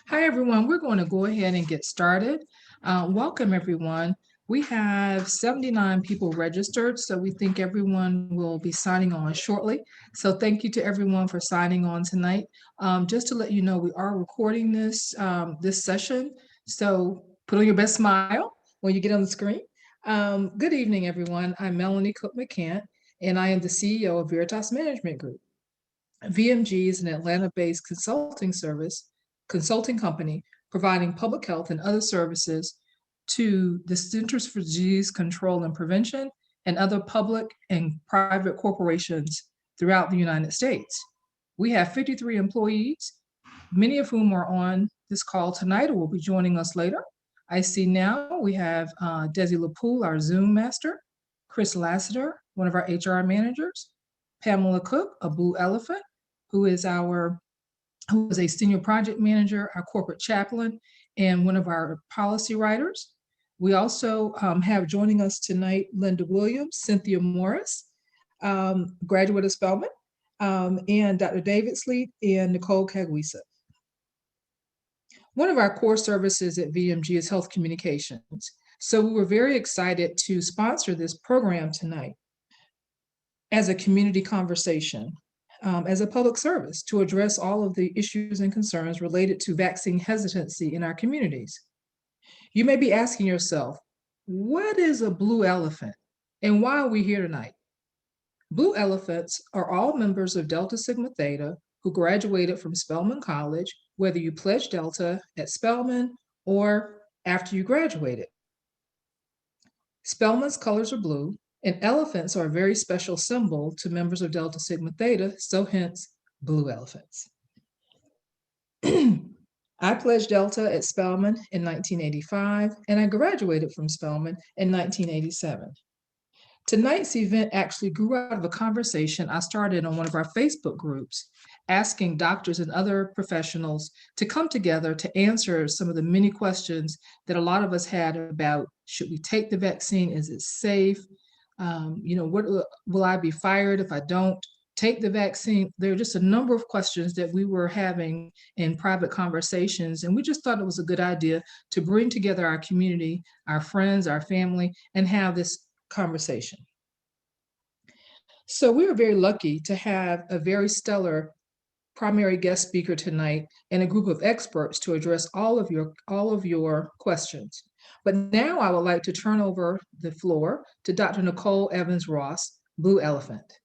Hi, everyone. We're going to go ahead and get started. Welcome, everyone. We have 79 people registered, so we think everyone will be signing on shortly. So thank you to everyone for signing on tonight. Just to let you know, we are recording this session, so put on your best smile when you get on the screen. Good evening, everyone. I'm Melanie Cook McCant, and I am the CEO of Veritas Management Group. VMG is an Atlanta-based consulting company providing public health and other services to the Centers for Disease Control and Prevention and other public and private corporations throughout the United States. We have 53 employees, many of whom are on this call tonight or will be joining us later. I see now we have Desi LaPoule, our Zoom master, Chris Lassiter, one of our HR managers, Pamela Cook, a Blue Elephant, who is a senior project manager, our corporate chaplain, and one of our policy writers. We also have joining us tonight Linda Williams, Cynthia Morris, graduate of Spelman, and Dr. David Sleet and Nicole Caguisa. One of our core services at VMG is health communications. So we were very excited to sponsor this program tonight as a community conversation, as a public service to address all of the issues and concerns related to vaccine hesitancy in our communities. You may be asking yourself, what is a blue elephant and why are we here tonight? Blue elephants are all members of Delta Sigma Theta who graduated from Spelman College, whether you pledged Delta at Spelman or after you graduated. Spelman's colors are blue, and elephants are a very special symbol to members of Delta Sigma Theta, so hence blue elephants. I pledged Delta at Spelman in 1985, and I graduated from Spelman in 1987. Tonight's event actually grew out of a conversation I started on one of our Facebook groups, asking doctors and other professionals to come together to answer some of the many questions that a lot of us had about, should we take the vaccine? Is it safe? What will I be fired if I don't take the vaccine? There are just a number of questions that we were having in private conversations, and we just thought it was a good idea to bring together our community, our friends, our family, and have this conversation. So we were very lucky to have a very stellar primary guest speaker tonight and a group of experts to address all of your questions. But now I would like to turn over the floor to Dr. Nicole Evans-Ross, Blue Elephant.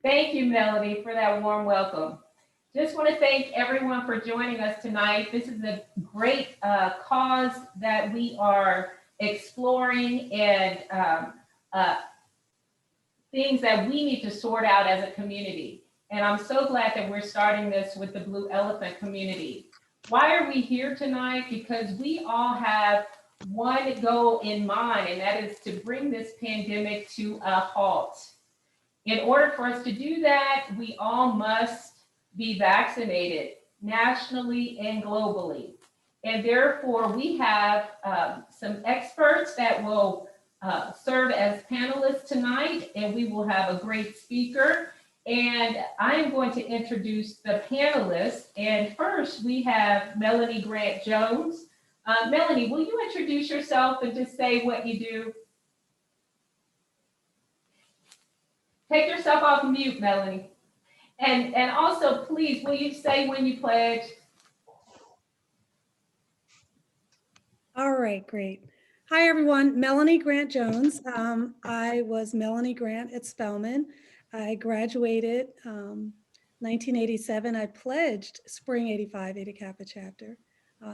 Thank you, Melody, for that warm welcome. Just want to thank everyone for joining us tonight. This is a great cause that we are exploring and things that we need to sort out as a community. And I'm so glad that we're starting this with the Blue Elephant community. Why are we here tonight? Because we all have one goal in mind, and that is to bring this pandemic to a halt. In order for us to do that, we all must be vaccinated nationally and globally. And therefore, we have some experts that will serve as panelists tonight, and we will have a great speaker. And I am going to introduce the panelists. And first, we have Melanie Grant Jones. Melanie, will you introduce yourself and just say what you do? Take yourself off mute, Melanie. And also, please, will you say when you pledge? All right, great. Hi, everyone. Melanie Grant Jones. I was Melanie Grant at Spelman. I graduated 1987. I pledged Spring 85 Eta Kappa chapter.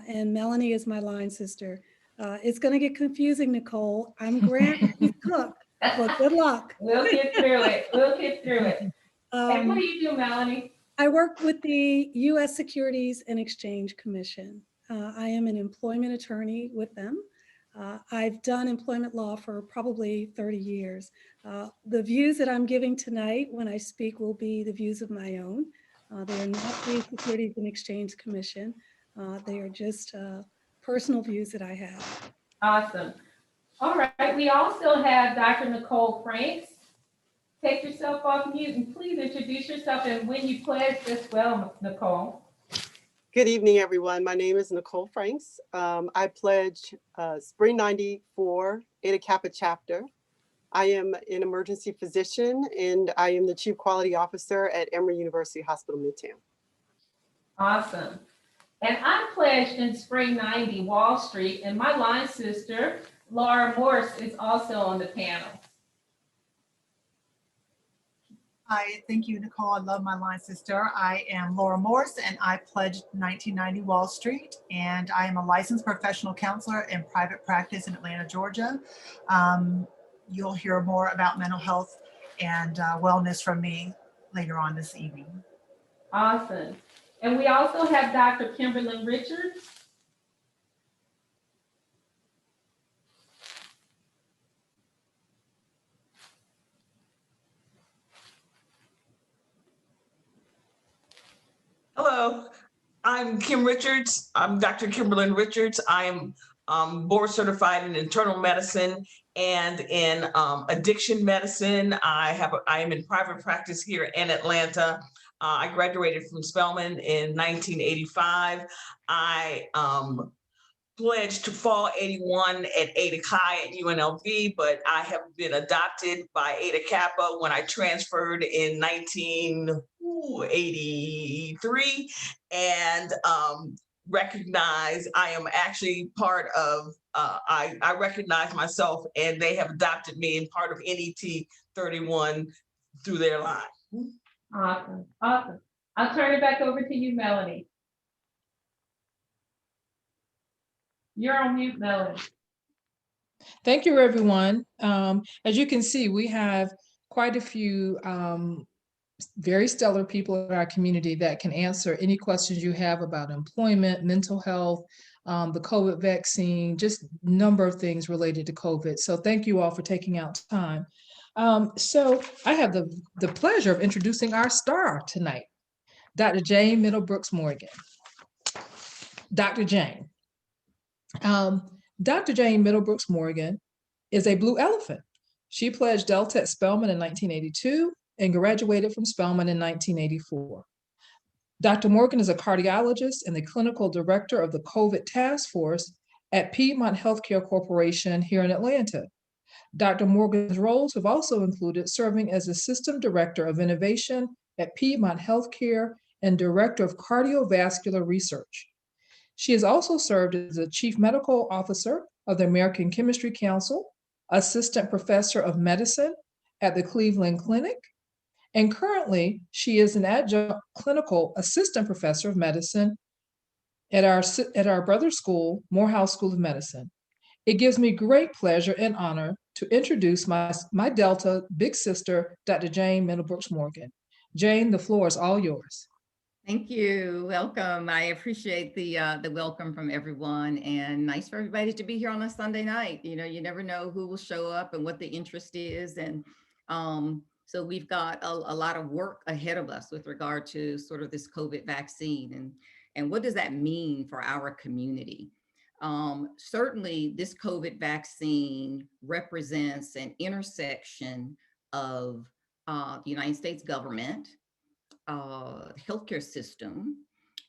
And Melanie is my line sister. It's going to get confusing, Nicole. I'm Grant, she's Cook, but good luck. We'll get through it. We'll get through it. And what do Um, you do, Melanie? I work with the U.S. Securities and Exchange Commission. I am an employment attorney with them. I've done employment law for probably 30 years. The views that I'm giving tonight when I speak will be the views of my own. They are not the Securities and Exchange Commission. They are just personal views that I have. Awesome. All right. We also have Dr. Nicole Franks. Take yourself off mute and please introduce yourself and when you pledged as well, Nicole. Good evening, everyone. My name is Nicole Franks. I pledged Spring 94 Eta Kappa chapter. I am an emergency physician and I am the Chief Quality Officer at Emory University Hospital Midtown. Awesome. And I pledged in Spring 90 Wall Street, and my line sister, Laura Morse, is also on the panel. Hi, thank you, Nicole. I love my line sister. I am Laura Morse, and I pledged 1990 Wall Street, and I am a licensed professional counselor in private practice in Atlanta, Georgia. You'll hear more about mental health and wellness from me later on this evening. Awesome. And we also have Dr. Kimberlyn Richards. Hello, I'm Kim Richards. I'm Dr. Kimberlyn Richards. I am board certified in internal medicine and in addiction medicine. I am in private practice here in Atlanta. I graduated from Spelman in 1985. I pledged to fall 81 at Eta Chi at UNLV, but I have been adopted by Eta Kappa when I transferred in 1983 and recognize I am actually part of, I recognize myself and they have adopted me in part of NET 31 through their line. Awesome. Awesome. I'll turn it back over to you, Melanie. You're on mute, Melanie. Thank you, everyone. As you can see, we have quite a few very stellar people in our community that can answer any questions you have about employment, mental health, the COVID vaccine, just a number of things related to COVID. So thank you all for taking out time. So I have the pleasure of introducing our star tonight, Dr. Jayne Middlebrooks Morgan. Dr. Jayne. Dr. Jayne Middlebrooks Morgan is a blue elephant. She pledged Delta at Spelman in 1982 and graduated from Spelman in 1984. Dr. Morgan is a cardiologist and the clinical director of the COVID task force at Piedmont Healthcare Corporation here in Atlanta. Dr. Morgan's roles have also included serving as the System Director of Innovation at Piedmont Healthcare and Director of Cardiovascular Research. She has also served as the Chief Medical Officer of the American Chemistry Council, Assistant Professor of Medicine at the Cleveland Clinic, and currently she is an adjunct clinical assistant professor of medicine at our brother school, Morehouse School of Medicine. It gives me great pleasure and honor to introduce my Delta big sister, Dr. Jayne Middlebrooks Morgan. Jayne, the floor is all yours. Thank you. Welcome. I appreciate the welcome from everyone, and nice for everybody to be here on a Sunday night. You know, you never know who will show up and what the interest is. And so we've got a lot of work ahead of us with regard to sort of this COVID vaccine and what does that mean for our community? Certainly this COVID vaccine represents an intersection of the United States government, healthcare system.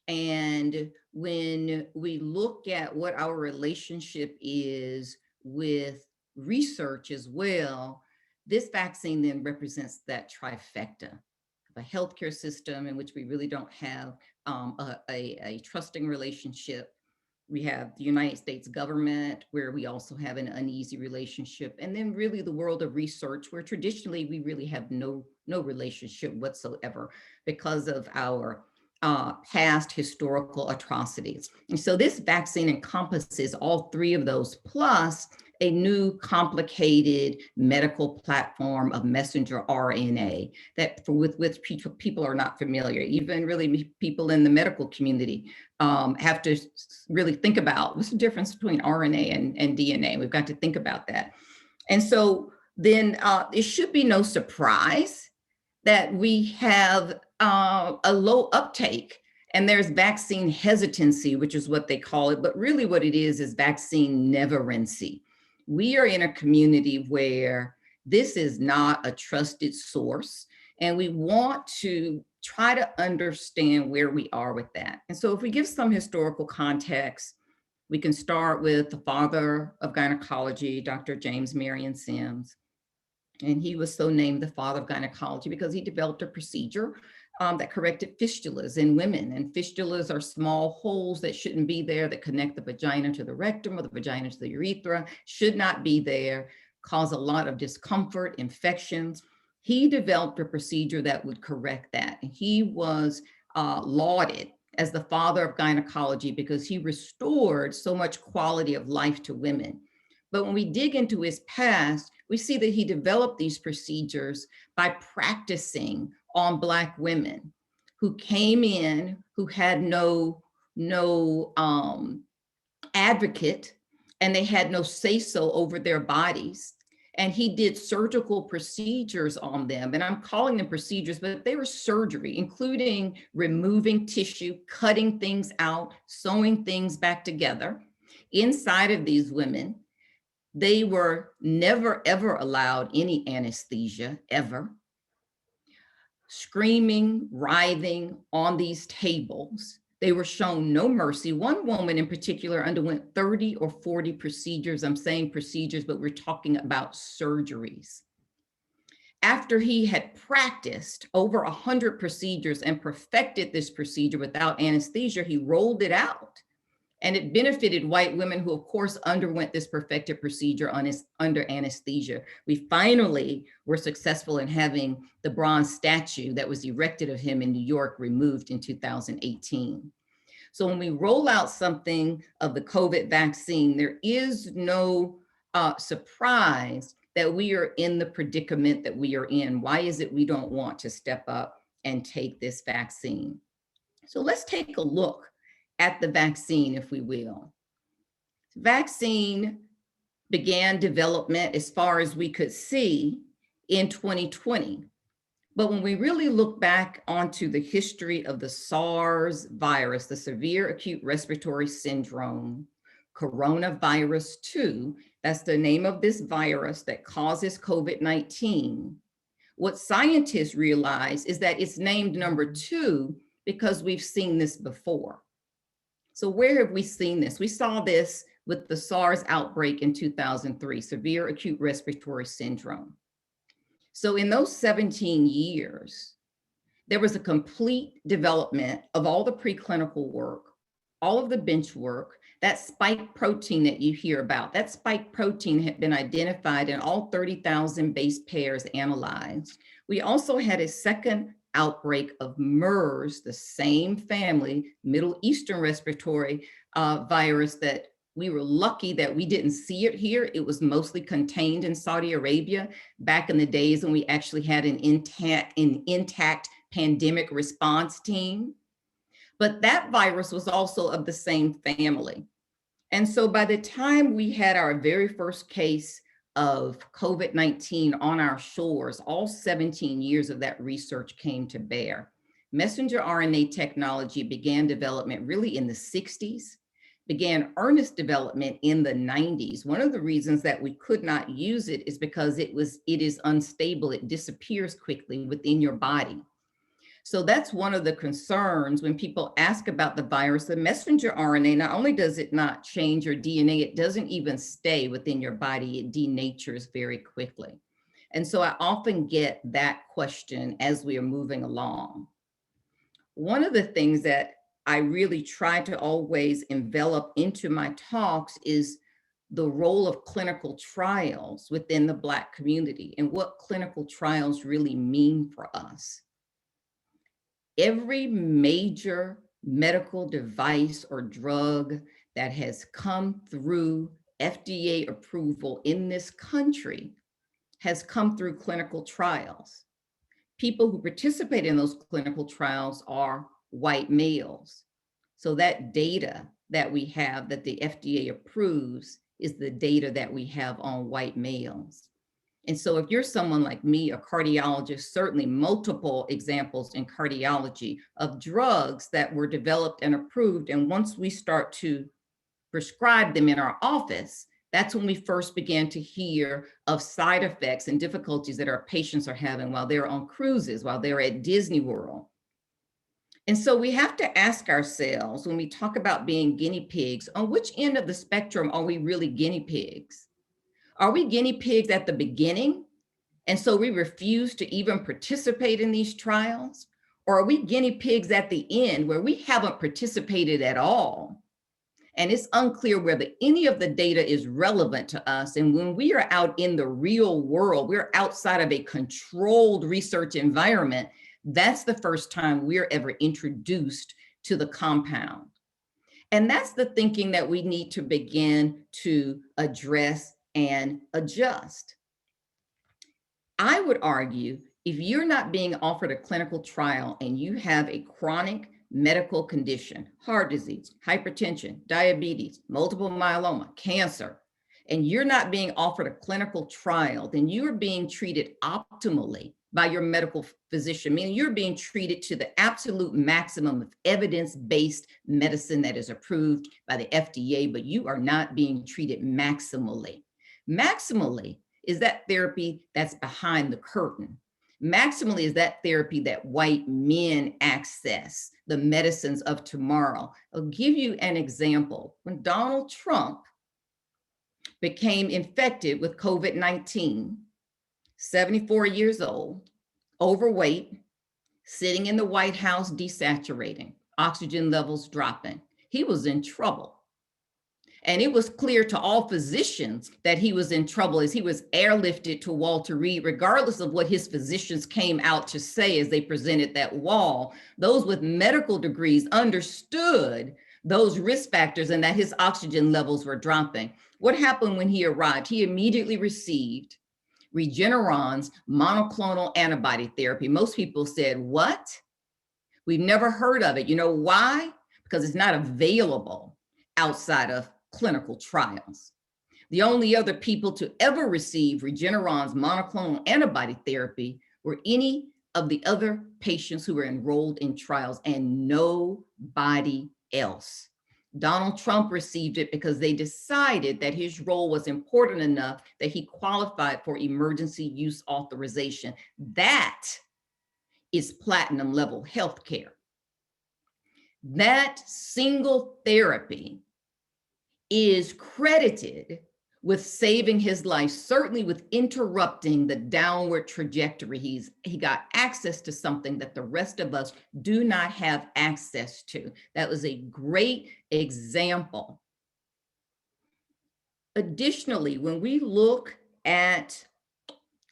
And when we look at what our relationship is with research as well, this vaccine then represents that trifecta of a healthcare system in which we really don't have a trusting relationship We have the United States government, where we also have an uneasy relationship. And then really the world of research, where traditionally we really have no relationship whatsoever because of our past historical atrocities. And so this vaccine encompasses all three of those, plus a new complicated medical platform of messenger RNA that with which people are not familiar. Even really people in the medical community have to really think about what's the difference between RNA and DNA. We've got to think about that. And so then it should be no surprise that we have a low uptake, and there's vaccine hesitancy, which is what they call it. But really what it is vaccine neverency. We are in a community where this is not a trusted source, and we want to try to understand where we are with that. And so if we give some historical context, we can start with the father of gynecology, Dr. James Marion Sims. And he was so named the father of gynecology because he developed a procedure that corrected fistulas in women. And fistulas are small holes that shouldn't be there, that connect the vagina to the rectum or the vagina to the urethra, should not be there, cause a lot of discomfort, infections. He developed a procedure that would correct that. And he was lauded as the father of gynecology because he restored so much quality of life to women. But when we dig into his past, we see that he developed these procedures by practicing on Black women who came in, who had no advocate, and they had no say-so over their bodies. And he did surgical procedures on them. And I'm calling them procedures, but they were surgery, including removing tissue, cutting things out, sewing things back together inside of these women. They were never, ever allowed any anesthesia, ever. Screaming, writhing on these tables. They were shown no mercy. One woman in particular underwent 30 or 40 procedures. I'm saying procedures, but we're talking about surgeries. After he had practiced over 100 procedures and perfected this procedure without anesthesia, he rolled it out. And it benefited white women who, of course, underwent this perfected procedure under anesthesia. We finally were successful in having the bronze statue that was erected of him in New York removed in 2018. So when we roll out something of the COVID vaccine, there is no surprise that we are in the predicament that we are in. Why is it we don't want to step up and take this vaccine? So let's take a look at the vaccine, if we will. Vaccine began development, as far as we could see, in 2020. But when we really look back onto the history of the SARS virus, the severe acute respiratory syndrome, coronavirus 2, that's the name of this virus that causes COVID-19. What scientists realize is that it's named number 2 because we've seen this before. So where have we seen this? We saw this with the SARS outbreak in 2003, severe acute respiratory syndrome. So in those 17 years, there was a complete development of all the preclinical work, all of the bench work, that spike protein that you hear about. That spike protein had been identified in all 30,000 base pairs analyzed. We also had a second outbreak of MERS, the same family, Middle Eastern respiratory virus, that we were lucky that we didn't see it here. It was mostly contained in Saudi Arabia back in the days when we actually had an intact pandemic response team. But that virus was also of the same family. And so by the time we had our very first case of COVID-19 on our shores, all 17 years of that research came to bear. Messenger RNA technology began development really in the 60s, began earnest development in the 90s. One of the reasons that we could not use it is because it is unstable. It disappears quickly within your body. So that's one of the concerns when people ask about the virus. The messenger RNA, not only does it not change your DNA, it doesn't even stay within your body. It denatures very quickly. And so I often get that question as we are moving along. One of the things that I really try to always envelop into my talks is the role of clinical trials within the Black community and what clinical trials really mean for us. Every major medical device or drug that has come through FDA approval in this country has come through clinical trials. People who participate in those clinical trials are white males. So that data that we have that the FDA approves is the data that we have on white males. And so if you're someone like me, a cardiologist, certainly multiple examples in cardiology of drugs that were developed and approved. And once we start to prescribe them in our office, that's when we first began to hear of side effects and difficulties that our patients are having while they're on cruises, while they're at Disney World. And so we have to ask ourselves when we talk about being guinea pigs, on which end of the spectrum are we really guinea pigs? Are we guinea pigs at the beginning? And so we refuse to even participate in these trials? Or are we guinea pigs at the end where we haven't participated at all? And it's unclear whether any of the data is relevant to us. And when we are out in the real world, we're outside of a controlled research environment. That's the first time we're ever introduced to the compound. And that's the thinking that we need to begin to address and adjust. I would argue if you're not being offered a clinical trial and you have a chronic medical condition, heart disease, hypertension, diabetes, multiple myeloma, cancer, and you're not being offered a clinical trial, then you're being treated optimally by your medical physician, meaning you're being treated to the absolute maximum of evidence-based medicine that is approved by the FDA, but you are not being treated maximally. Maximally is that therapy that's behind the curtain. Maximally is that therapy that white men access, the medicines of tomorrow. I'll give you an example. When Donald Trump became infected with COVID-19, 74 years old, overweight, sitting in the White House desaturating, oxygen levels dropping. He was in trouble. And it was clear to all physicians that he was in trouble as he was airlifted to Walter Reed, regardless of what his physicians came out to say as they presented that wall. Those with medical degrees understood those risk factors and that his oxygen levels were dropping. What happened when he arrived? He immediately received Regeneron's monoclonal antibody therapy. Most people said, what? We've never heard of it. You know why? Because it's not available outside of clinical trials. The only other people to ever receive Regeneron's monoclonal antibody therapy were any of the other patients who were enrolled in trials and nobody else. Donald Trump received it because they decided that his role was important enough that he qualified for emergency use authorization. That is platinum level healthcare. That single therapy is credited with saving his life, certainly with interrupting the downward trajectory. He got access to something that the rest of us do not have access to. That was a great example. Additionally, when we look at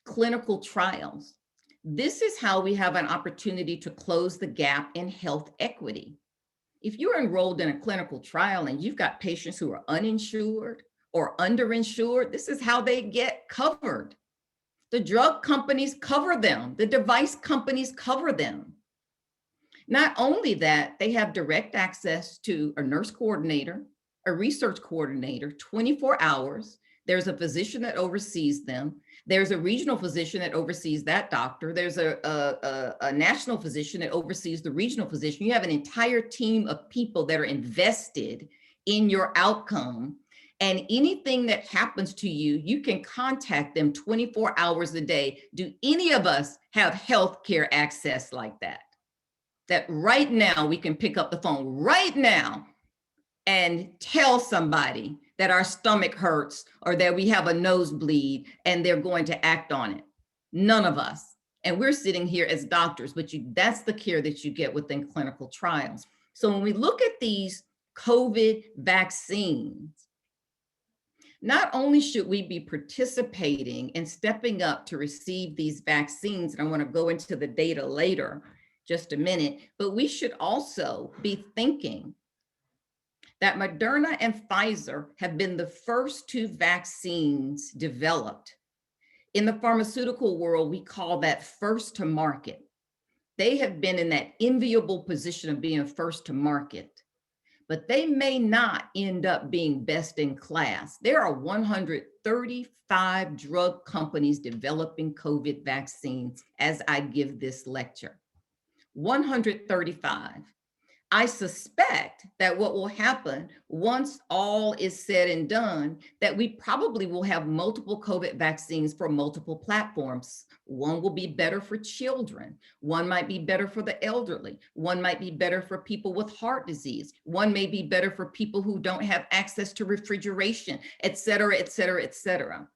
clinical trials, this is how we have an opportunity to close the gap in health equity. If you're enrolled in a clinical trial and you've got patients who are uninsured or underinsured, this is how they get covered. The drug companies cover them. The device companies cover them. Not only that, they have direct access to a nurse coordinator, a research coordinator, 24 hours. There's a physician that oversees them. There's a regional physician that oversees that doctor. There's a national physician that oversees the regional physician. You have an entire team of people that are invested in your outcome. And anything that happens to you, you can contact them 24 hours a day. Do any of us have healthcare access like that? That right now we can pick up the phone right now and tell somebody that our stomach hurts or that we have a nosebleed and they're going to act on it. None of us. And we're sitting here as doctors, but that's the care that you get within clinical trials. So when we look at these COVID vaccines, not only should we be participating and stepping up to receive these vaccines, and I want to go into the data later, just a minute, but we should also be thinking that Moderna and Pfizer have been the first two vaccines developed. In the pharmaceutical world, we call that first to market. They have been in that enviable position of being first to market, but they may not end up being best in class. There are 135 drug companies developing COVID vaccines as I give this lecture. 135. I suspect that what will happen once all is said and done, that we probably will have multiple COVID vaccines for multiple platforms. One will be better for children. One might be better for the elderly. One might be better for people with heart disease. One may be better for people who don't have access to refrigeration, et cetera, et cetera, et cetera.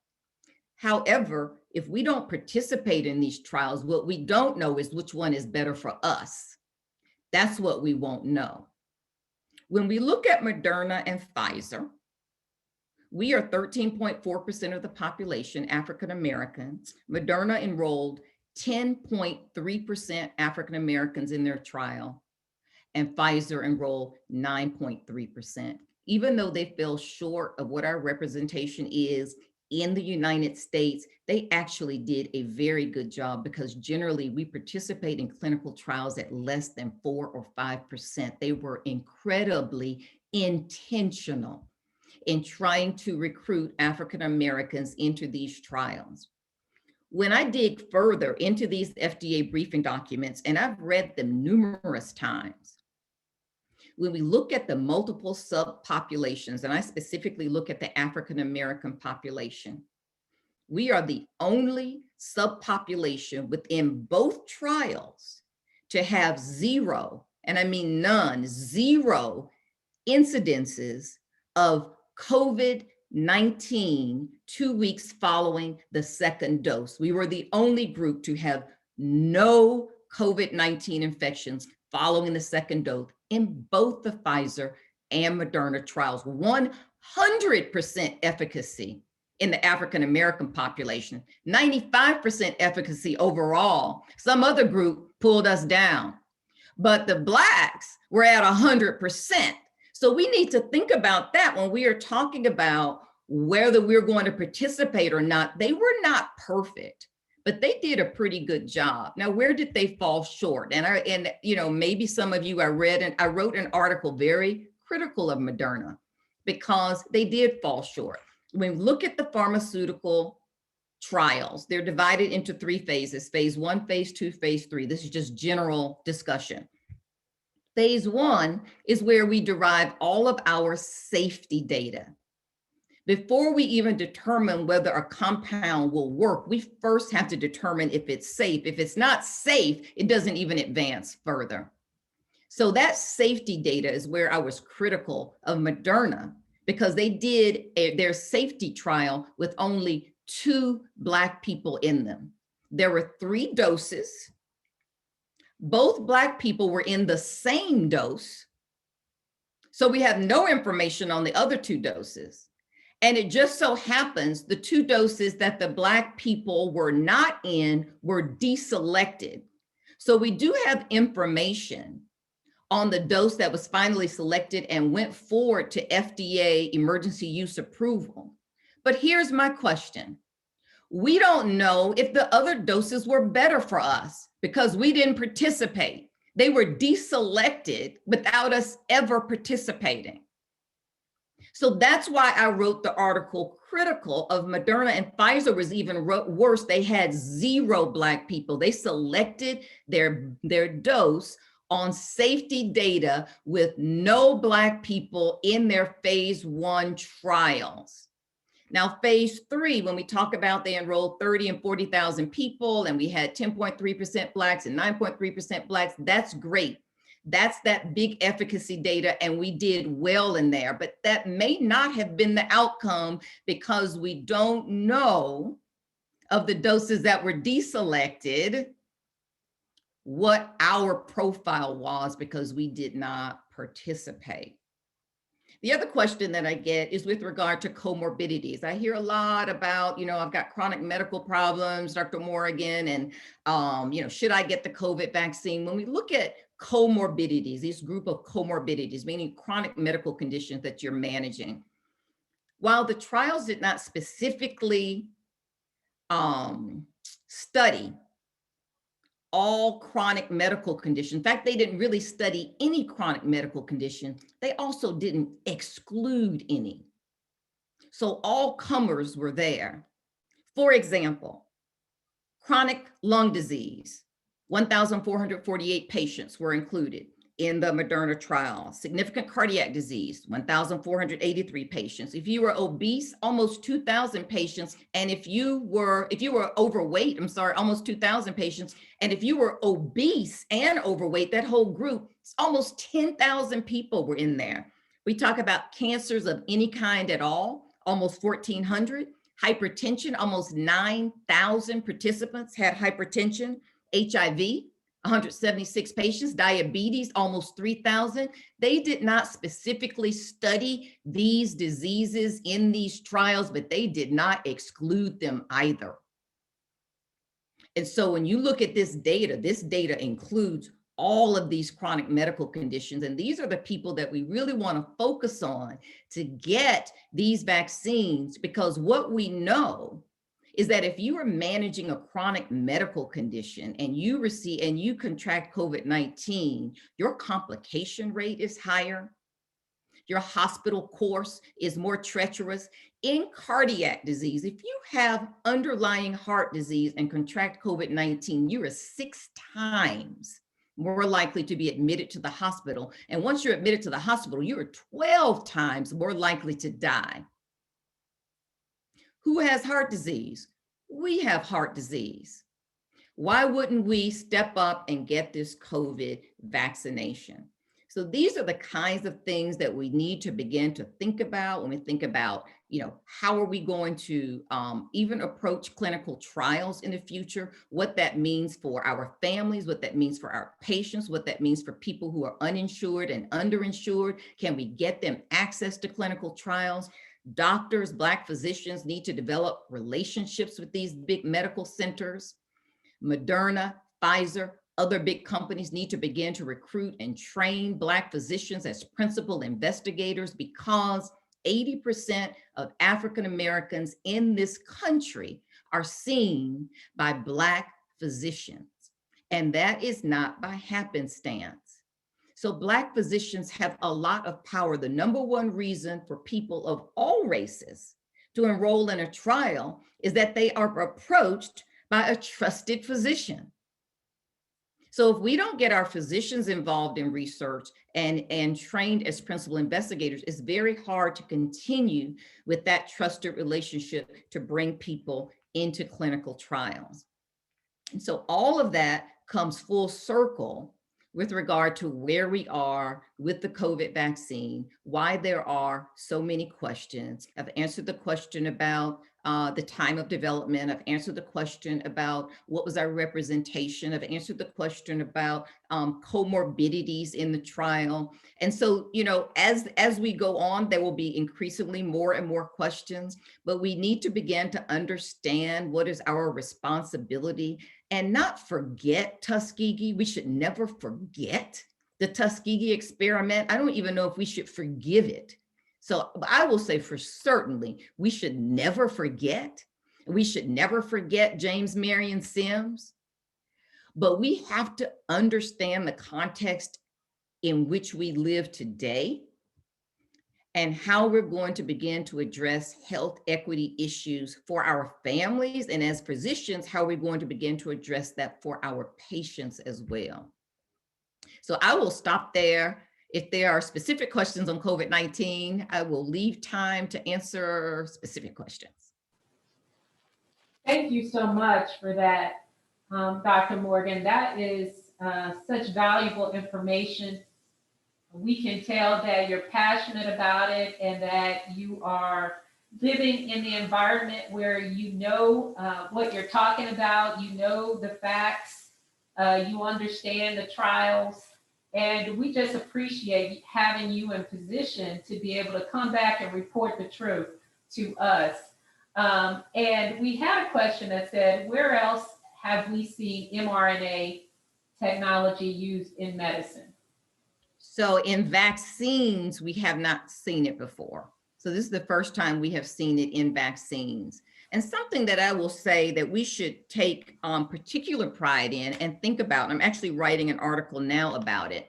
However, if we don't participate in these trials, what we don't know is which one is better for us. That's what we won't know. When we look at Moderna and Pfizer, we are 13.4% of the population, African Americans. Moderna enrolled 10.3% African Americans in their trial, and Pfizer enrolled 9.3%. Even though they fell short of what our representation is in the United States, they actually did a very good job, because generally we participate in clinical trials at less than 4 or 5%. They were incredibly intentional in trying to recruit African Americans into these trials. When I dig further into these FDA briefing documents, and I've read them numerous times, when we look at the multiple subpopulations, and I specifically look at the African American population, we are the only subpopulation within both trials to have zero, and I mean none, zero incidences of COVID-19 2 weeks following the second dose. We were the only group to have no COVID-19 infections following the second dose in both the Pfizer and Moderna trials. 100% efficacy in the African American population, 95% efficacy overall. Some other group pulled us down, but the Blacks were at 100%. So we need to think about that when we are talking about whether we're going to participate or not. They were not perfect, but they did a pretty good job. Now, where did they fall short? And maybe some of you, I wrote an article very critical of Moderna because they did fall short. When we look at the pharmaceutical trials, they're divided into 3 phases: phase 1, phase 2, phase 3. This is just general discussion. Phase 1 is where we derive all of our safety data. Before we even determine whether a compound will work, we first have to determine if it's safe. If it's not safe, it doesn't even advance further. So that safety data is where I was critical of Moderna, because they did their safety trial with only 2 Black people in them. There were 3 doses. Both Black people were in the same dose. So we have no information on the other 2 doses. And it just so happens the 2 doses that the Black people were not in were deselected. So we do have information on the dose that was finally selected and went forward to FDA emergency use approval. But here's my question. We don't know if the other doses were better for us because we didn't participate. They were deselected without us ever participating. So that's why I wrote the article critical of Moderna, and Pfizer was even worse. They had 0 Black people. They selected their dose on safety data with no Black people in their phase 1 trials. Now, phase 3, when we talk about they enrolled 30 and 40,000 people, and we had 10.3% Blacks and 9.3% Blacks, that's great. That's that big efficacy data, and we did well in there, but that may not have been the outcome because we don't know of the doses that were deselected what our profile was, because we did not participate. The other question that I get is with regard to comorbidities. I hear a lot about, I've got chronic medical problems, Dr. Morgan, and, should I get the COVID vaccine? When we look at comorbidities, this group of comorbidities, meaning chronic medical conditions that you're managing, while the trials did not specifically study all chronic medical conditions. In fact, they didn't really study any chronic medical condition. They also didn't exclude any. So all comers were there. For example, chronic lung disease, 1,448 patients were included in the Moderna trial. Significant cardiac disease, 1,483 patients. If you were obese, almost 2,000 patients. And if you were overweight, almost 2,000 patients. And if you were obese and overweight, that whole group, almost 10,000 people were in there. We talk about cancers of any kind at all, almost 1,400. Hypertension, almost 9,000 participants had hypertension. HIV, 176 patients. Diabetes, almost 3,000. They did not specifically study these diseases in these trials, but they did not exclude them either. And so when you look at this data includes all of these chronic medical conditions. And these are the people that we really want to focus on to get these vaccines, because what we know is that if you are managing a chronic medical condition and you contract COVID-19, your complication rate is higher. Your hospital course is more treacherous. In cardiac disease, if you have underlying heart disease and contract COVID-19, you are 6 times more likely to be admitted to the hospital. And once you're admitted to the hospital, you are 12 times more likely to die. Who has heart disease? We have heart disease. Why wouldn't we step up and get this COVID vaccination? So these are the kinds of things that we need to begin to think about when we think about, how are we going to even approach clinical trials in the future, what that means for our families, what that means for our patients, what that means for people who are uninsured and underinsured. Can we get them access to clinical trials? Doctors, Black physicians need to develop relationships with these big medical centers. Moderna, Pfizer, other big companies need to begin to recruit and train Black physicians as principal investigators, because 80% of African Americans in this country are seen by Black physicians. And that is not by happenstance. So Black physicians have a lot of power. The number one reason for people of all races to enroll in a trial is that they are approached by a trusted physician. So if we don't get our physicians involved in research and trained as principal investigators, it's very hard to continue with that trusted relationship to bring people into clinical trials. And so all of that comes full circle with regard to where we are with the COVID vaccine, why there are so many questions. I've answered the question about the time of development. I've answered the question about what was our representation. I've answered the question about comorbidities in the trial. And so, as we go on, there will be increasingly more and more questions, but we need to begin to understand what is our responsibility and not forget Tuskegee. We should never forget the Tuskegee experiment. I don't even know if we should forgive it. So I will say for certainly, we should never forget. We should never forget James Marion Sims, but we have to understand the context in which we live today and how we're going to begin to address health equity issues for our families. And as physicians, how we're going to begin to address that for our patients as well. So I will stop there. If there are specific questions on COVID-19, I will leave time to answer specific questions. Thank you so much for that, Dr. Morgan. That is such valuable information. We can tell that you're passionate about it and that you are living in the environment where you know what you're talking about, you know the facts, you understand the trials, And we just appreciate having you in position to be able to come back and report the truth to us. And we had a question that said, where else have we seen mRNA technology used in medicine? So in vaccines, we have not seen it before. So this is the first time we have seen it in vaccines. And something that I will say that we should take particular pride in and think about, and I'm actually writing an article now about it.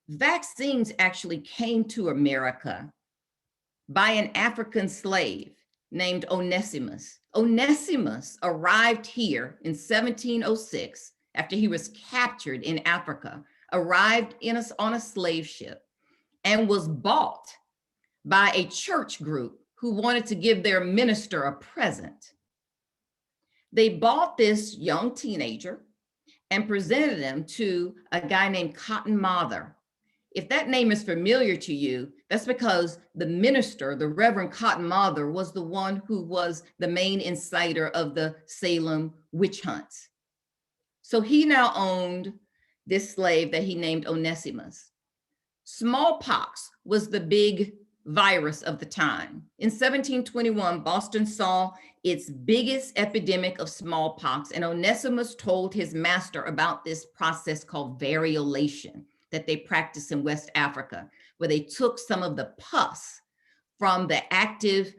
Vaccines actually came to America by an African slave named Onesimus. Onesimus arrived here in 1706 after he was captured in Africa, arrived on a slave ship, and was bought by a church group who wanted to give their minister a present. They bought this young teenager and presented him to a guy named Cotton Mather. If that name is familiar to you, that's because the minister, the Reverend Cotton Mather, was the one who was the main inciter of the Salem witch hunts. So he now owned this slave that he named Onesimus. Smallpox was the big virus of the time. In 1721, Boston saw its biggest epidemic of smallpox, and Onesimus told his master about this process called variolation that they practiced in West Africa, where they took some of the pus from the active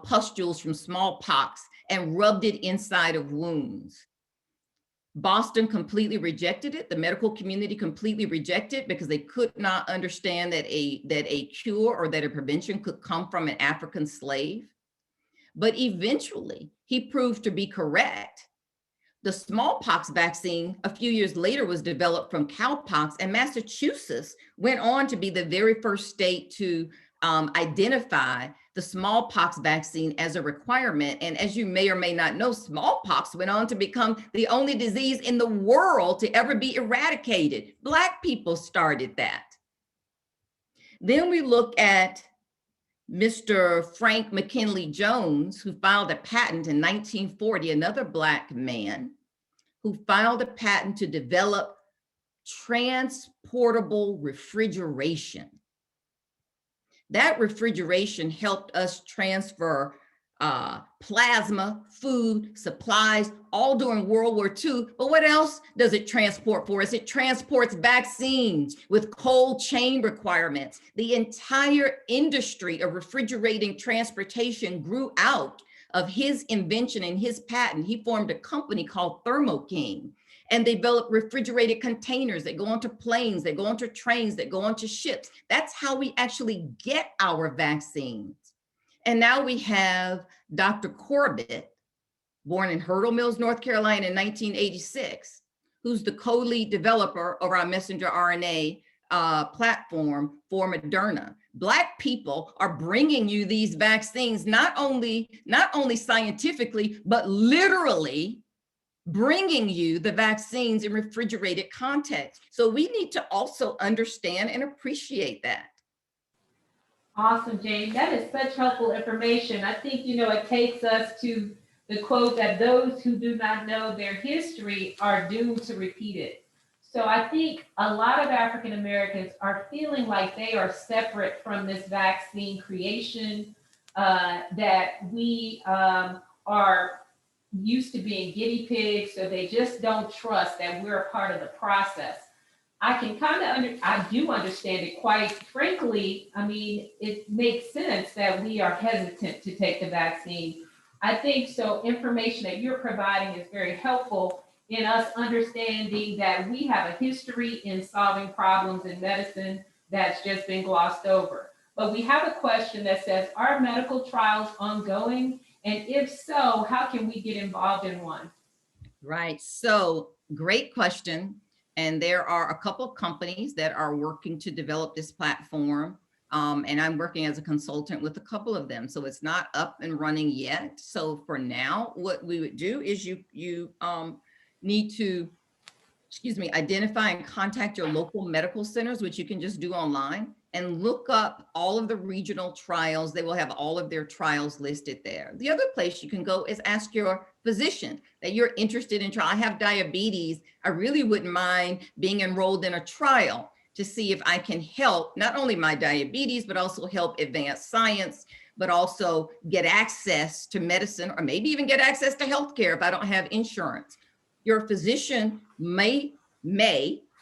pustules from smallpox and rubbed it inside of wounds. Boston completely rejected it. The medical community completely rejected it because they could not understand that a cure or that a prevention could come from an African slave. But eventually he proved to be correct. The smallpox vaccine a few years later was developed from cowpox, and Massachusetts went on to be the very first state to identify the smallpox vaccine as a requirement. And as you may or may not know, smallpox went on to become the only disease in the world to ever be eradicated. Black people started that. Then we look at Mr. Frank McKinley Jones, who filed a patent in 1940, another Black man who filed a patent to develop transportable refrigeration. That refrigeration helped us transfer plasma, food, supplies, all during World War II. But what else does it transport for us? It transports vaccines with cold chain requirements. The entire industry of refrigerating transportation grew out of his invention and his patent. He formed a company called Thermo King, and they developed refrigerated containers that go onto planes, that go onto trains, that go onto ships. That's how we actually get our vaccines. And now we have Dr. Corbett, born in Hurdle Mills, North Carolina in 1986, who's the co-lead developer of our messenger RNA platform for Moderna. Black people are bringing you these vaccines, not only scientifically, but literally bringing you the vaccines in refrigerated context. So we need to also understand and appreciate that. Awesome, Jayne. That is such helpful information. I think, it takes us to the quote that those who do not know their history are doomed to repeat it. So I think a lot of African Americans are feeling like they are separate from this vaccine creation, that we are used to being guinea pigs, so they just don't trust that we're a part of the process. I can I do understand it quite frankly. I mean, it makes sense that we are hesitant to take the vaccine. I think so. Information that you're providing is very helpful in us understanding that we have a history in solving problems in medicine that's just been glossed over. But we have a question that says, are medical trials ongoing? And if so, how can we get involved in one? Right. So great question. And there are a couple of companies that are working to develop this platform. And I'm working as a consultant with a couple of them. So it's not up and running yet. So for now, what we would do is you need to excuse me, identify and contact your local medical centers, which you can just do online, and look up all of the regional trials. They will have all of their trials listed there. The other place you can go is ask your physician that you're interested in trial. I have diabetes. I really wouldn't mind being enrolled in a trial to see if I can help not only my diabetes, but also help advance science, but also get access to medicine, or maybe even get access to healthcare if I don't have insurance. Your physician may,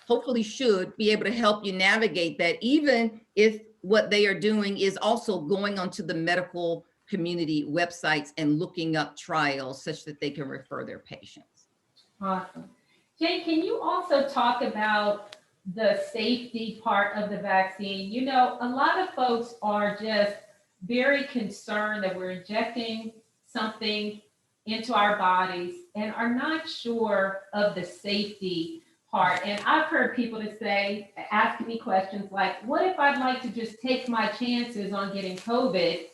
hopefully should be able to help you navigate that, even if what they are doing is also going onto the medical community websites and looking up trials such that they can refer their patients. Awesome. Jayne, can you also talk about the safety part of the vaccine? You know, a lot of folks are just very concerned that we're injecting something into our bodies and are not sure of the safety part. And I've heard people to say, ask me questions like, what if I'd like to just take my chances on getting COVID?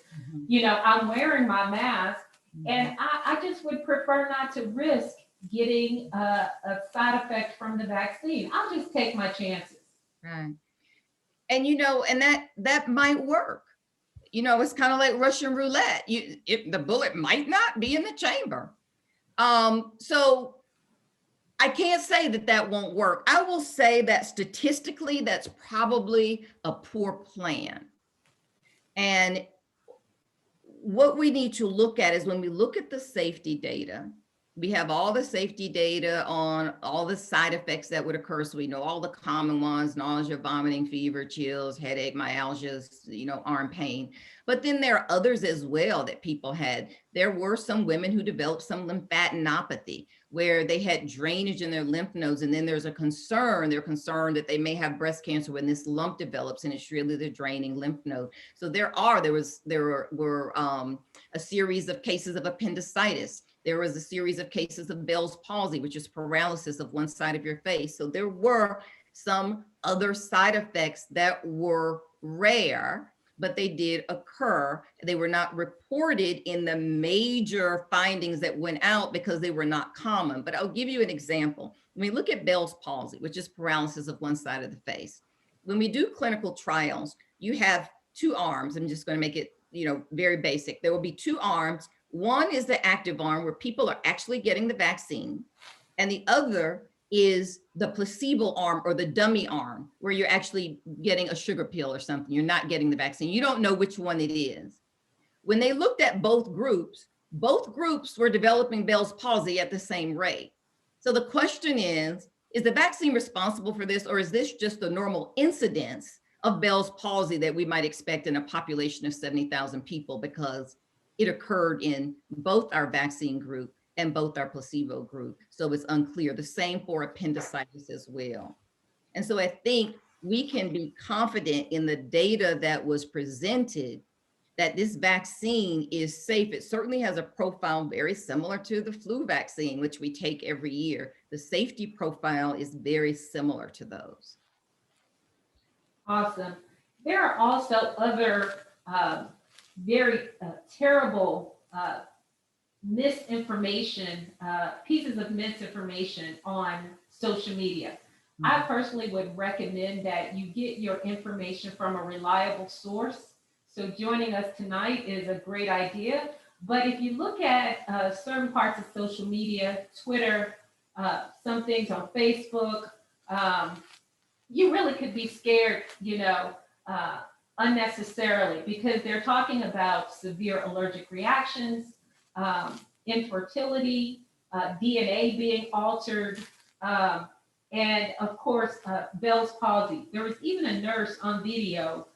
You know, I'm wearing my mask and I just would prefer not to risk getting a side effect from the vaccine. I'll just take my chances. Right. And, you know, and that might work. You know, it's kind of like Russian roulette. The bullet might not be in the chamber. So I can't say that won't work. I will say that statistically, that's probably a poor plan. And what we need to look at is when we look at the safety data, we have all the safety data on all the side effects that would occur. So we know all the common ones: nausea, vomiting, fever, chills, headache, myalgias, you know, arm pain. But then there are others as well that people had. There were some women who developed some lymphadenopathy, where they had drainage in their lymph nodes. And then there's a concern, they're concerned that they may have breast cancer when this lump develops and it's really the draining lymph node. So there were a series of cases of appendicitis. There was a series of cases of Bell's palsy, which is paralysis of one side of your face. So there were some other side effects that were rare, but they did occur. They were not reported in the major findings that went out because they were not common. But I'll give you an example. When we look at Bell's palsy, which is paralysis of one side of the face, when we do clinical trials, you have two arms. I'm just going to make it, you know, very basic. There will be two arms. One is the active arm where people are actually getting the vaccine, and the other is the placebo arm or the dummy arm where you're actually getting a sugar pill or something. You're not getting the vaccine. You don't know which one it is. When they looked at both groups were developing Bell's palsy at the same rate. So the question is the vaccine responsible for this, or is this just the normal incidence of Bell's palsy that we might expect in a population of 70,000 people, because it occurred in both our vaccine group and both our placebo group? So it's unclear. The same for appendicitis as well. And so I think we can be confident in the data that was presented that this vaccine is safe. It certainly has a profile very similar to the flu vaccine, which we take every year. The safety profile is very similar to those. Awesome. There are also other very terrible misinformation, pieces of misinformation on social media. I personally would recommend that you get your information from a reliable source. So joining us tonight is a great idea. But if you look at certain parts of social media, Twitter, some things on Facebook, you really could be scared, you know, unnecessarily, because they're talking about severe allergic reactions, infertility, DNA being altered, and of course, Bell's palsy. There was even a nurse on video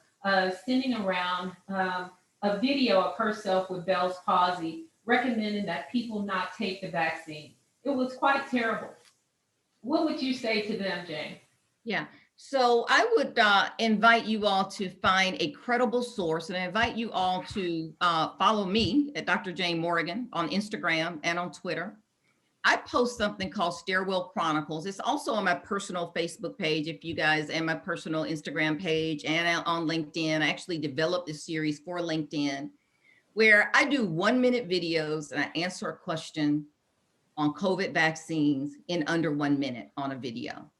sending around a video of herself with Bell's palsy, recommending that people not take the vaccine. It was quite terrible. What would you say to them, Jayne? Yeah. So I would invite you all to find a credible source, and I invite you all to follow me at Dr. Jayne Morgan on Instagram and on Twitter. I post something called Stairwell Chronicles. It's also on my personal Facebook page, if you guys, and my personal Instagram page, and on LinkedIn. I actually developed this series for LinkedIn where I do 1-minute videos and I answer a question on COVID vaccines in under 1 minute on a video.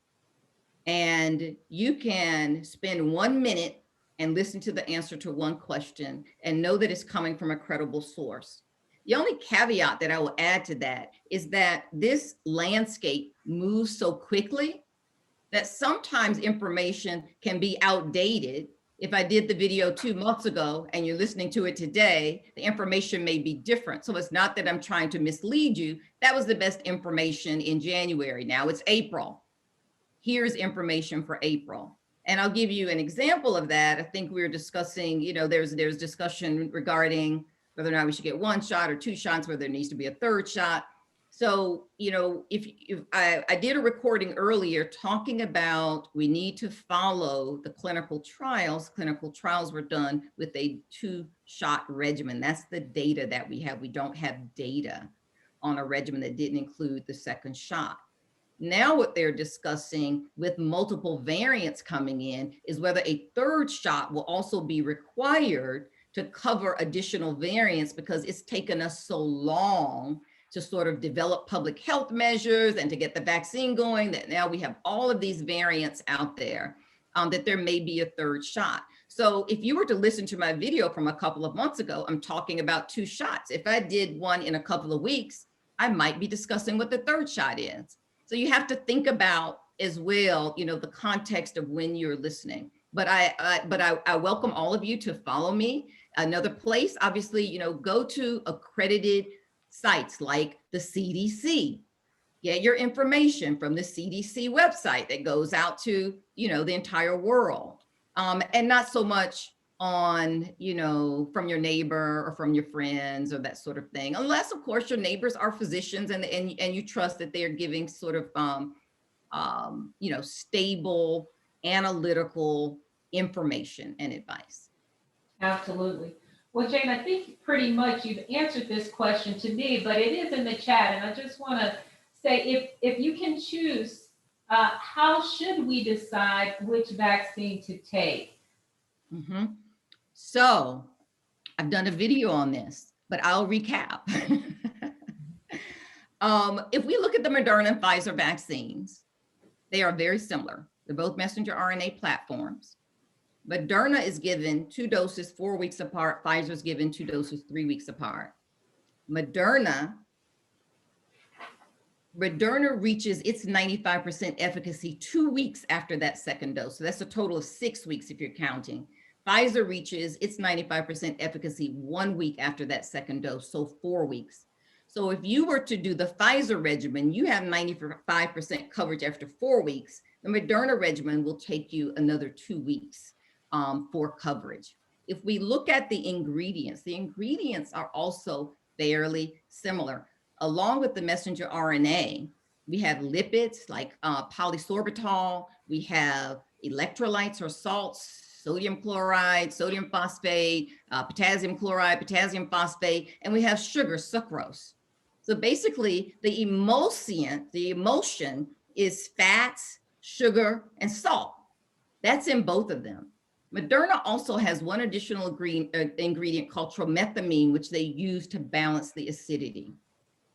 And you can spend 1 minute and listen to the answer to one question and know that it's coming from a credible source. The only caveat that I will add to that is that this landscape moves so quickly that sometimes information can be outdated. If I did the video 2 months ago and you're listening to it today, the information may be different. So it's not that I'm trying to mislead you. That was the best information in January. Now it's April. Here's information for April. And I'll give you an example of that. I think we were discussing, there's discussion regarding whether or not we should get 1 shot or 2 shots, whether there needs to be a 3rd shot. So, if I did a recording earlier talking about we need to follow the clinical trials. Clinical trials were done with a 2-shot regimen. That's the data that we have. We don't have data on a regimen that didn't include the 2nd shot. Now what they're discussing with multiple variants coming in is whether a 3rd shot will also be required to cover additional variants, because it's taken us so long to sort of develop public health measures and to get the vaccine going that now we have all of these variants out there, that there may be a 3rd shot. So if you were to listen to my video from a couple of months ago, I'm talking about 2 shots. If I did one in a couple of weeks, I might be discussing what the 3rd shot is. So you have to think about as well, the context of when you're listening. But I welcome all of you to follow me. Another place, obviously, go to accredited sites like the CDC. Get your information from the CDC website that goes out to, the entire world. And not so much on, from your neighbor or from your friends or that sort of thing, unless of course your neighbors are physicians and you trust that they're giving sort of, stable, analytical information and advice. Absolutely. Well, Jayne, I think pretty much you've answered this question to me, but it is in the chat. And I just want to say, if you can choose, how should we decide which vaccine to take? Mm-hmm. So I've done a video on this, but I'll recap. If we look at the Moderna and Pfizer vaccines, they are very similar. They're both messenger RNA platforms. Moderna is given 2 doses 4 weeks apart. Pfizer is given 2 doses 3 weeks apart. Moderna reaches its 95% efficacy 2 weeks after that 2nd dose. So that's a total of 6 weeks if you're counting. Pfizer reaches its 95% efficacy 1 week after that 2nd dose, so 4 weeks. So if you were to do the Pfizer regimen, you have 95% coverage after 4 weeks. The Moderna regimen will take you another 2 weeks for coverage. If we look at the ingredients are also fairly similar. Along with the messenger RNA, we have lipids like polysorbitol, we have electrolytes or salts, sodium chloride, sodium phosphate, potassium chloride, potassium phosphate, and we have sugar, sucrose. So basically the emulsion is fats, sugar, and salt. That's in both of them. Moderna also has one additional ingredient called tromethamine, which they use to balance the acidity.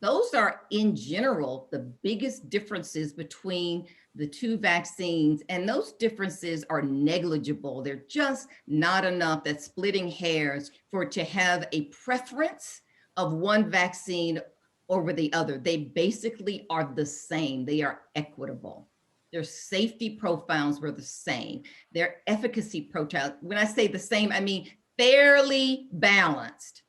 Those are, in general, the biggest differences between the 2 vaccines, and those differences are negligible. They're just not enough. That's splitting hairs for it to have a preference of one vaccine over the other. They basically are the same. They are equitable. Their safety profiles were the same. Their efficacy profile, when I say the same, I mean fairly balanced.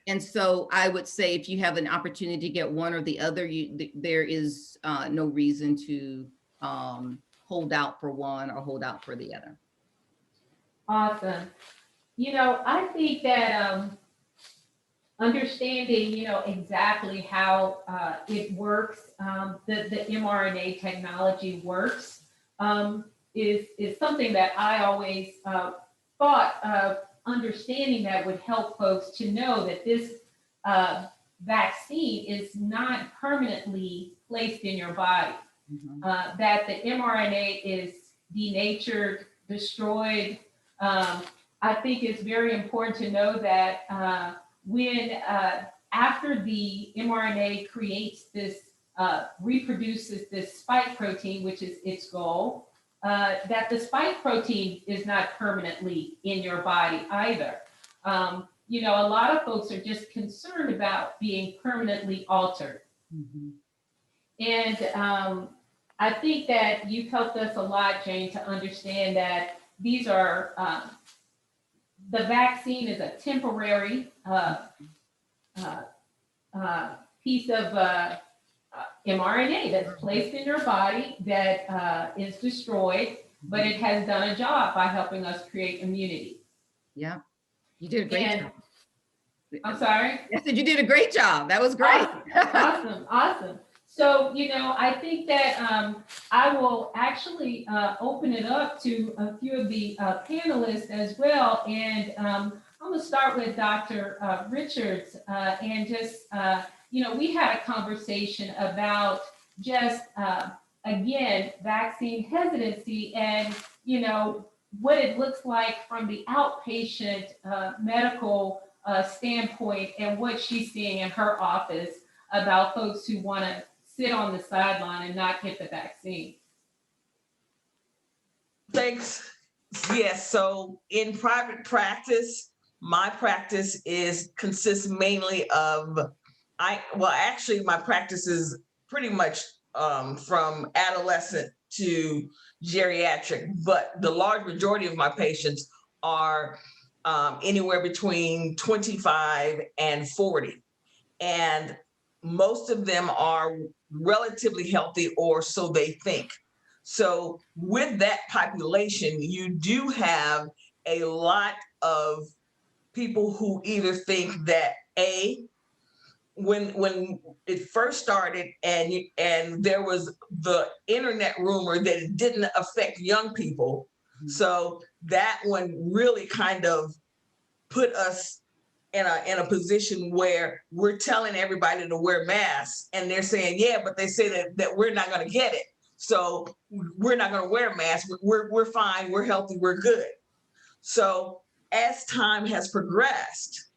And so I would say if you have an opportunity to get one or the other, there is no reason to hold out for one or hold out for the other. Awesome. I think that understanding, exactly how it works, the mRNA technology works, is something that I always thought of. Understanding that would help folks to know that this vaccine is not permanently placed in your body, that the mRNA is denatured, destroyed. I think it's very important to know that when after the mRNA creates this, reproduces this spike protein, which is its goal, that the spike protein is not permanently in your body either. You know, a lot of folks are just concerned about being permanently altered. Mhm. And I think that you've helped us a lot, Jayne, to understand that these are, the vaccine is a temporary piece of mRNA that's placed in your body that is destroyed, but it has done a job by helping us create immunity. Yeah, you did a great And job. I'm sorry? I said you did a great job. That was great. Awesome, awesome. So, you know, I think that I will actually open it up to a few of the panelists as well. And I'm going to start with Dr. Richards and just, you know, we had a conversation about just, again, vaccine hesitancy and, you know, what it looks like from the outpatient medical standpoint and what she's seeing in her office about folks who want to sit on the sideline and not get the vaccine. Thanks. Yes, so in private practice, my practice consists mainly of, actually my practice is pretty much from adolescent to geriatric, but the large majority of my patients are anywhere between 25 and 40. And most of them are relatively healthy, or so they think. So with that population, you do have a lot of people who either think that when it first started and there was the internet rumor that it didn't affect young people, so that one really kind of put us in a position where we're telling everybody to wear masks, and they're saying, yeah, but they say that we're not going to get it, so we're not going to wear masks. We're fine. We're healthy. We're good. So as time has progressed,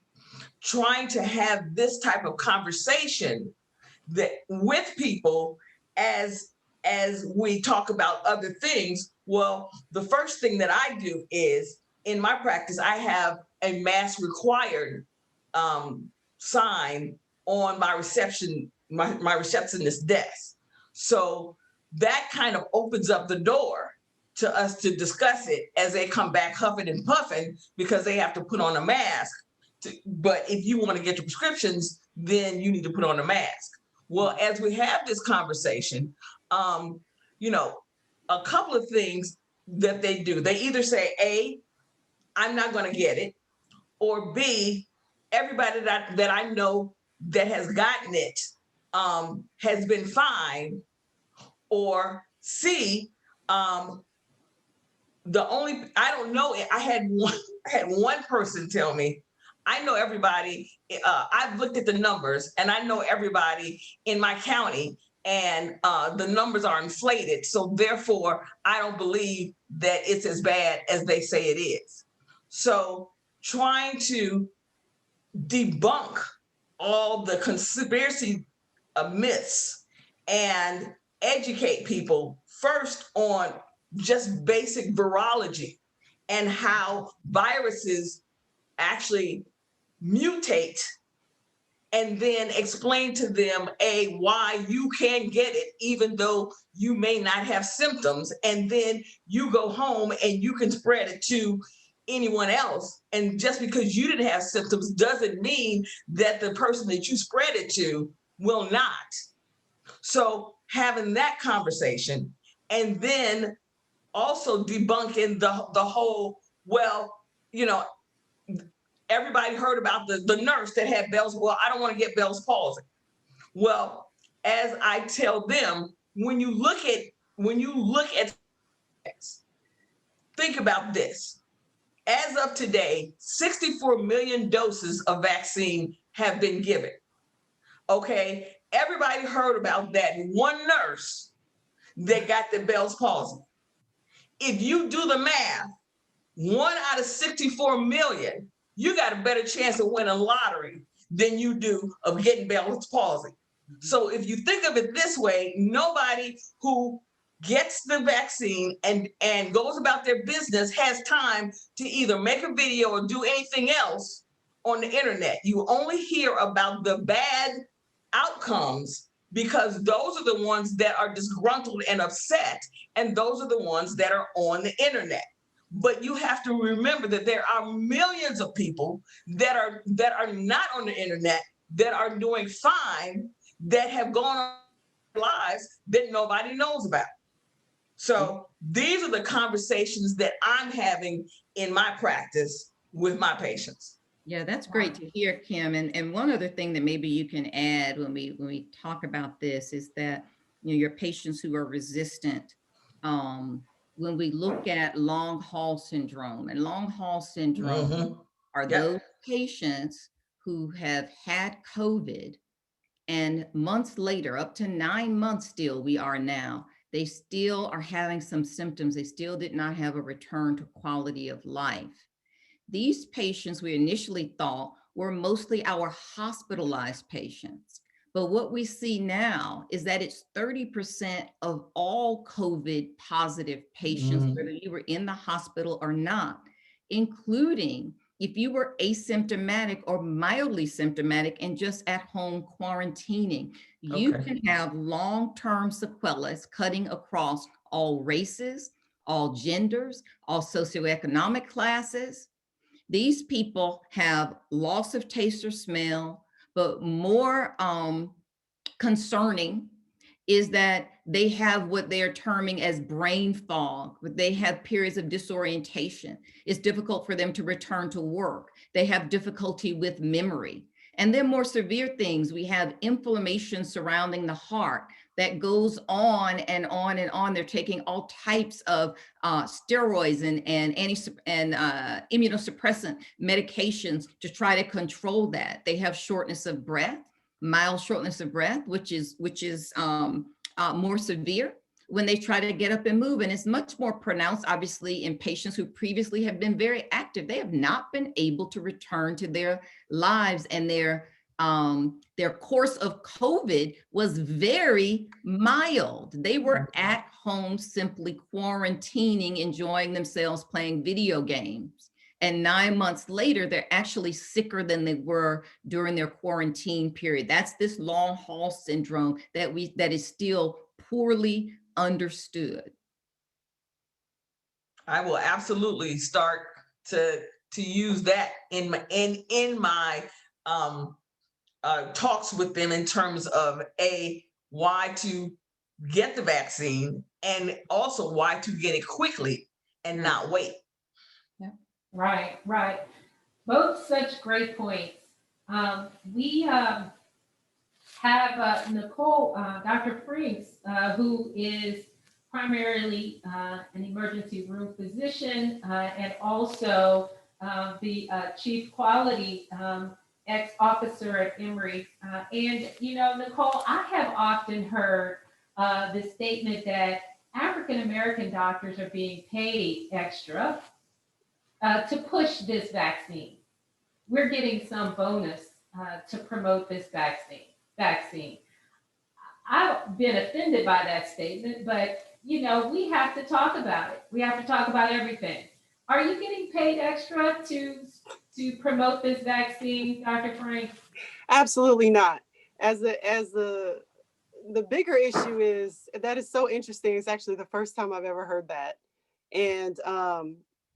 trying to have this type of conversation that with people as we talk about other things. Well, the first thing that I do is in my practice, I have a mask required sign on my receptionist desk. So that kind of opens up the door to us to discuss it as they come back huffing and puffing because they have to put on a mask. But if you want to get your prescriptions, then you need to put on a mask. Well, as we have this conversation, you know, a couple of things that they do. They either say, A, I'm not going to get it, or B, everybody that I know that has gotten it has been fine, or C, I don't know. I had one person tell me, I know everybody. I've looked at the numbers and I know everybody in my county, and the numbers are inflated. So therefore, I don't believe that it's as bad as they say it is. So trying to debunk all the conspiracy myths and educate people first on just basic virology and how viruses actually mutate, and then explain to them why you can get it even though you may not have symptoms, and then you go home and you can spread it to anyone else. And just because you didn't have symptoms doesn't mean that the person that you spread it to will not. So having that conversation, and then also debunking the whole, well, you know, everybody heard about the nurse that had Bell's. Well, I don't want to get Bell's palsy. Well, as I tell them, when you look at think about this. As of today, 64 million doses of vaccine have been given. Okay, everybody heard about that one nurse that got the Bell's palsy. If you do the math, 1 out of 64 million, you got a better chance of winning lottery than you do of getting Bell's palsy. So if you think of it this way, nobody who gets the vaccine and goes about their business has time to either make a video or do anything else on the internet. You only hear about the bad outcomes because those are the ones that are disgruntled and upset, and those are the ones that are on the internet. But you have to remember that there are millions of people that are not on the internet that are doing fine, that have gone on lives that nobody knows about. So these are the conversations that I'm having in my practice with my patients. Yeah, that's great to hear, Kim. And one other thing that maybe you can add when we talk about this is that, you know, your patients who are resistant, when we look at long haul syndrome, and long haul syndrome are those patients who have had COVID, and months later, up to 9 months still we are now, they still are having some symptoms. They still did not have a return to quality of life. These patients we initially thought were mostly our hospitalized patients. But what we see now is that it's 30% of all COVID positive patients, whether you were in the hospital or not, including if you were asymptomatic or mildly symptomatic and just at home quarantining. You can have long-term sequelae cutting across all races, all genders, all socioeconomic classes. These people have loss of taste or smell, but more concerning is that they have what they're terming as brain fog. They have periods of disorientation. It's difficult for them to return to work. They have difficulty with memory. And then more severe things, we have inflammation surrounding the heart that goes on and on and on. They're taking all types of steroids and immunosuppressant medications to try to control that. They have shortness of breath, mild shortness of breath, which is more severe when they try to get up and move. And it's much more pronounced, obviously, in patients who previously have been very active. They have not been able to return to their lives, and their course of COVID was very mild. They were at home simply quarantining, enjoying themselves, playing video games. And 9 months later, they're actually sicker than they were during their quarantine period. That's this long haul syndrome that is still poorly understood. I will absolutely start to use that in my talks with them in terms of why to get the vaccine, and also why to get it quickly and not wait. Right. Both such great points. We have Nicole, Dr. Franks, who is primarily an emergency room physician and also the chief quality ex-officer at Emory. And, you know, Nicole, I have often heard the statement that African-American doctors are being paid extra to push this vaccine. We're getting some bonus to promote this vaccine. I've been offended by that statement, but you know, we have to talk about it. We have to talk about everything. Are you getting paid extra to promote this vaccine, Dr. Frank? Absolutely not. As the bigger issue is, that is so interesting. It's actually the first time I've ever heard that. And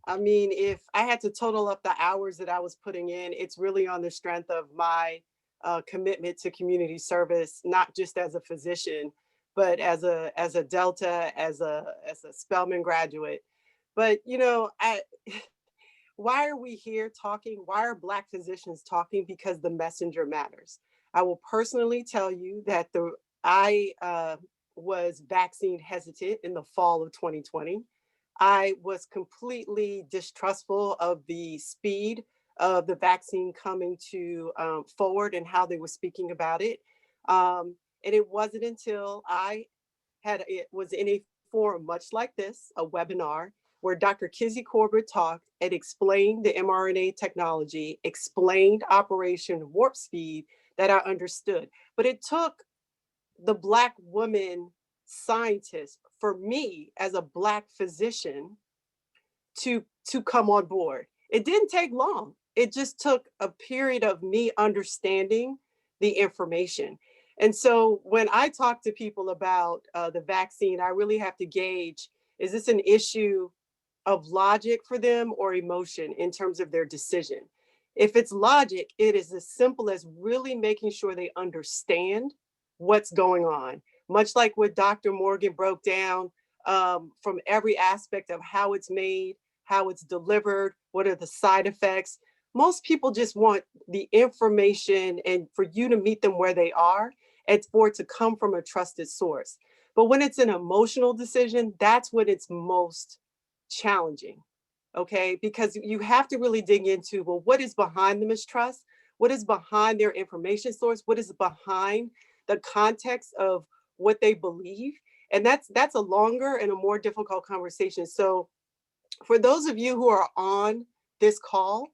I mean, if I had to total up the hours that I was putting in, it's really on the strength of my commitment to community service, not just as a physician, but as a Delta, as a Spelman graduate. But you know, why are we here talking? Why are Black physicians talking? Because the messenger matters. I will personally tell you that I was vaccine hesitant in the fall of 2020. I was completely distrustful of the speed of the vaccine coming to forward and how they were speaking about it. And it wasn't until I was in a forum much like this, a webinar, where Dr. Kizzy Corbett talked and explained the mRNA technology, explained Operation Warp Speed that I understood. But it took the Black woman scientist, for me as a Black physician, to come on board. It didn't take long. It just took a period of me understanding the information. And so when I talk to people about the vaccine, I really have to gauge, is this an issue of logic for them or emotion in terms of their decision? If it's logic, it is as simple as really making sure they understand what's going on. Much like what Dr. Morgan broke down, from every aspect of how it's made, how it's delivered, what are the side effects. Most people just want the information and for you to meet them where they are and for it to come from a trusted source. But when it's an emotional decision, that's when it's most challenging, okay? Because you have to really dig into, well, what is behind the mistrust? What is behind their information source? What is behind the context of what they believe? And that's a longer and a more difficult conversation. So for those of you who are on this call,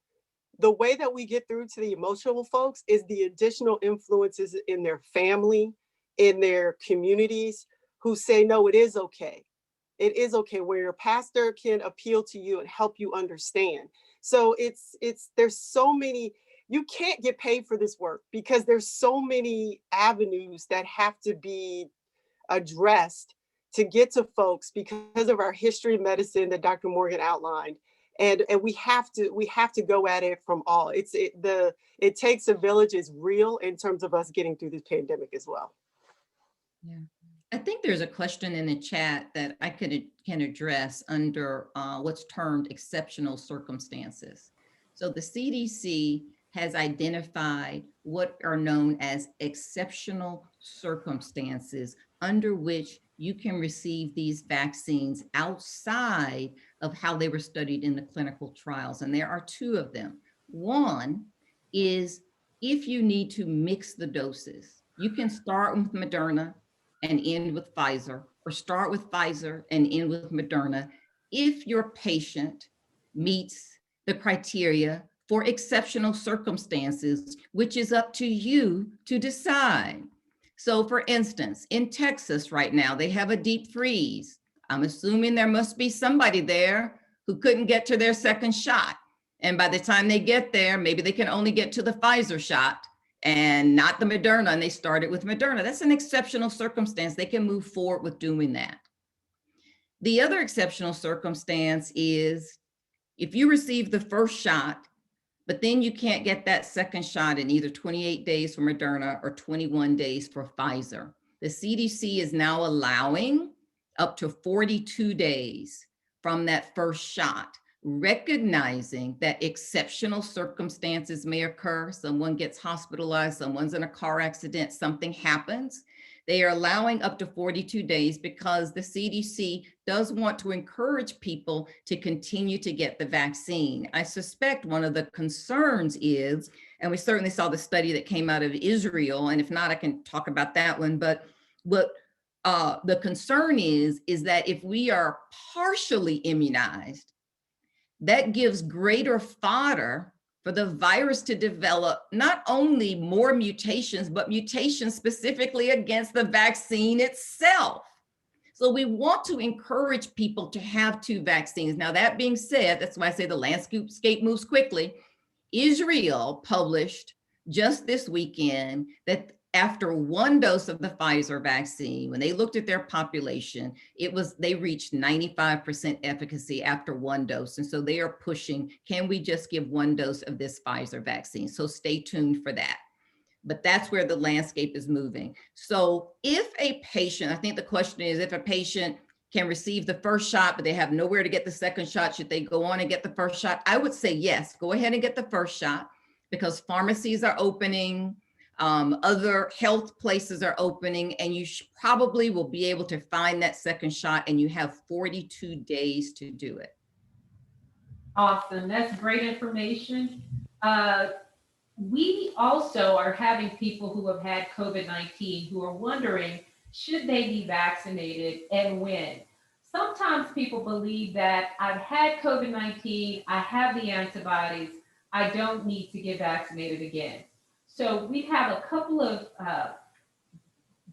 the way that we get through to the emotional folks is the additional influences in their family, in their communities, who say, no, it is okay. It is okay, where your pastor can appeal to you and help you understand. So there's so many, you can't get paid for this work because there's so many avenues that have to be addressed to get to folks because of our history of medicine that Dr. Morgan outlined. And we have to go at it from all. It takes a village is real in terms of us getting through this pandemic as well. Yeah. I think there's a question in the chat that I can address under what's termed exceptional circumstances. So the CDC has identified what are known as exceptional circumstances under which you can receive these vaccines outside of how they were studied in the clinical trials. And there are two of them. One is if you need to mix the doses, you can start with Moderna and end with Pfizer, or start with Pfizer and end with Moderna if your patient meets the criteria for exceptional circumstances, which is up to you to decide. So for instance, in Texas right now, they have a deep freeze. I'm assuming there must be somebody there who couldn't get to their second shot. And by the time they get there, maybe they can only get to the Pfizer shot and not the Moderna, and they started with Moderna. That's an exceptional circumstance. They can move forward with doing that. The other exceptional circumstance is if you receive the first shot, but then you can't get that second shot in either 28 days for Moderna or 21 days for Pfizer. The CDC is now allowing up to 42 days from that first shot, recognizing that exceptional circumstances may occur. Someone gets hospitalized, someone's in a car accident, something happens. They are allowing up to 42 days because the CDC does want to encourage people to continue to get the vaccine. I suspect one of the concerns is, and we certainly saw the study that came out of Israel, and if not, I can talk about that one, but what the concern is that if we are partially immunized, that gives greater fodder for the virus to develop not only more mutations, but mutations specifically against the vaccine itself. So we want to encourage people to have two vaccines. Now, that being said, that's why I say the landscape moves quickly. Israel published just this weekend that after one dose of the Pfizer vaccine, when they looked at their population, they reached 95% efficacy after one dose. And so they are pushing, can we just give one dose of this Pfizer vaccine? So stay tuned for that. But that's where the landscape is moving. So if a patient, I think the question is, if a patient can receive the first shot, but they have nowhere to get the second shot, should they go on and get the first shot? I would say yes, go ahead and get the first shot because pharmacies are opening, other health places are opening, and you probably will be able to find that second shot, and you have 42 days to do it. Awesome, that's great information. We also are having people who have had COVID-19 who are wondering, should they be vaccinated and when? sometimes people believe that I've had COVID-19, I have the antibodies, I don't need to get vaccinated again. So we have a couple of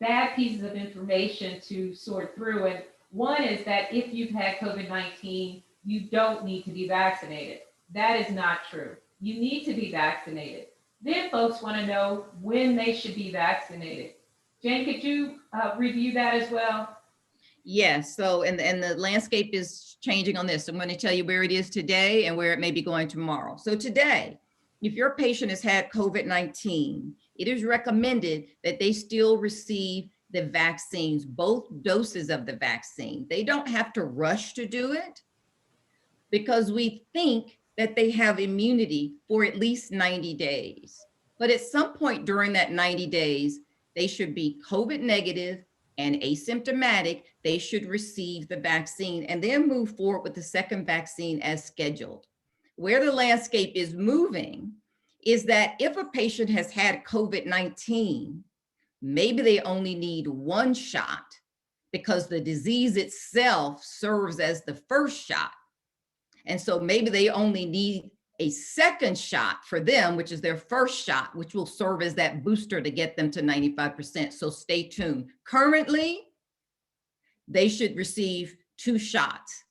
bad pieces of information to sort through. And one is that if you've had COVID-19, you don't need to be vaccinated. That is not true. You need to be vaccinated. Then folks want to know when they should be vaccinated. Jayne, could you review that as well? Yes, so and the landscape is changing on this. So I'm going to tell you where it is today and where it may be going tomorrow. So today, if your patient has had COVID-19, it is recommended that they still receive the vaccines, both doses of the vaccine. They don't have to rush to do it because we think that they have immunity for at least 90 days. But at some point during that 90 days, they should be COVID negative and asymptomatic. They should receive the vaccine and then move forward with the second vaccine as scheduled. Where the landscape is moving is that if a patient has had COVID-19, maybe they only need one shot because the disease itself serves as the first shot. And so maybe they only need a second shot for them, which is their first shot, which will serve as that booster to get them to 95%. So stay tuned. Currently, they should receive 2 shots.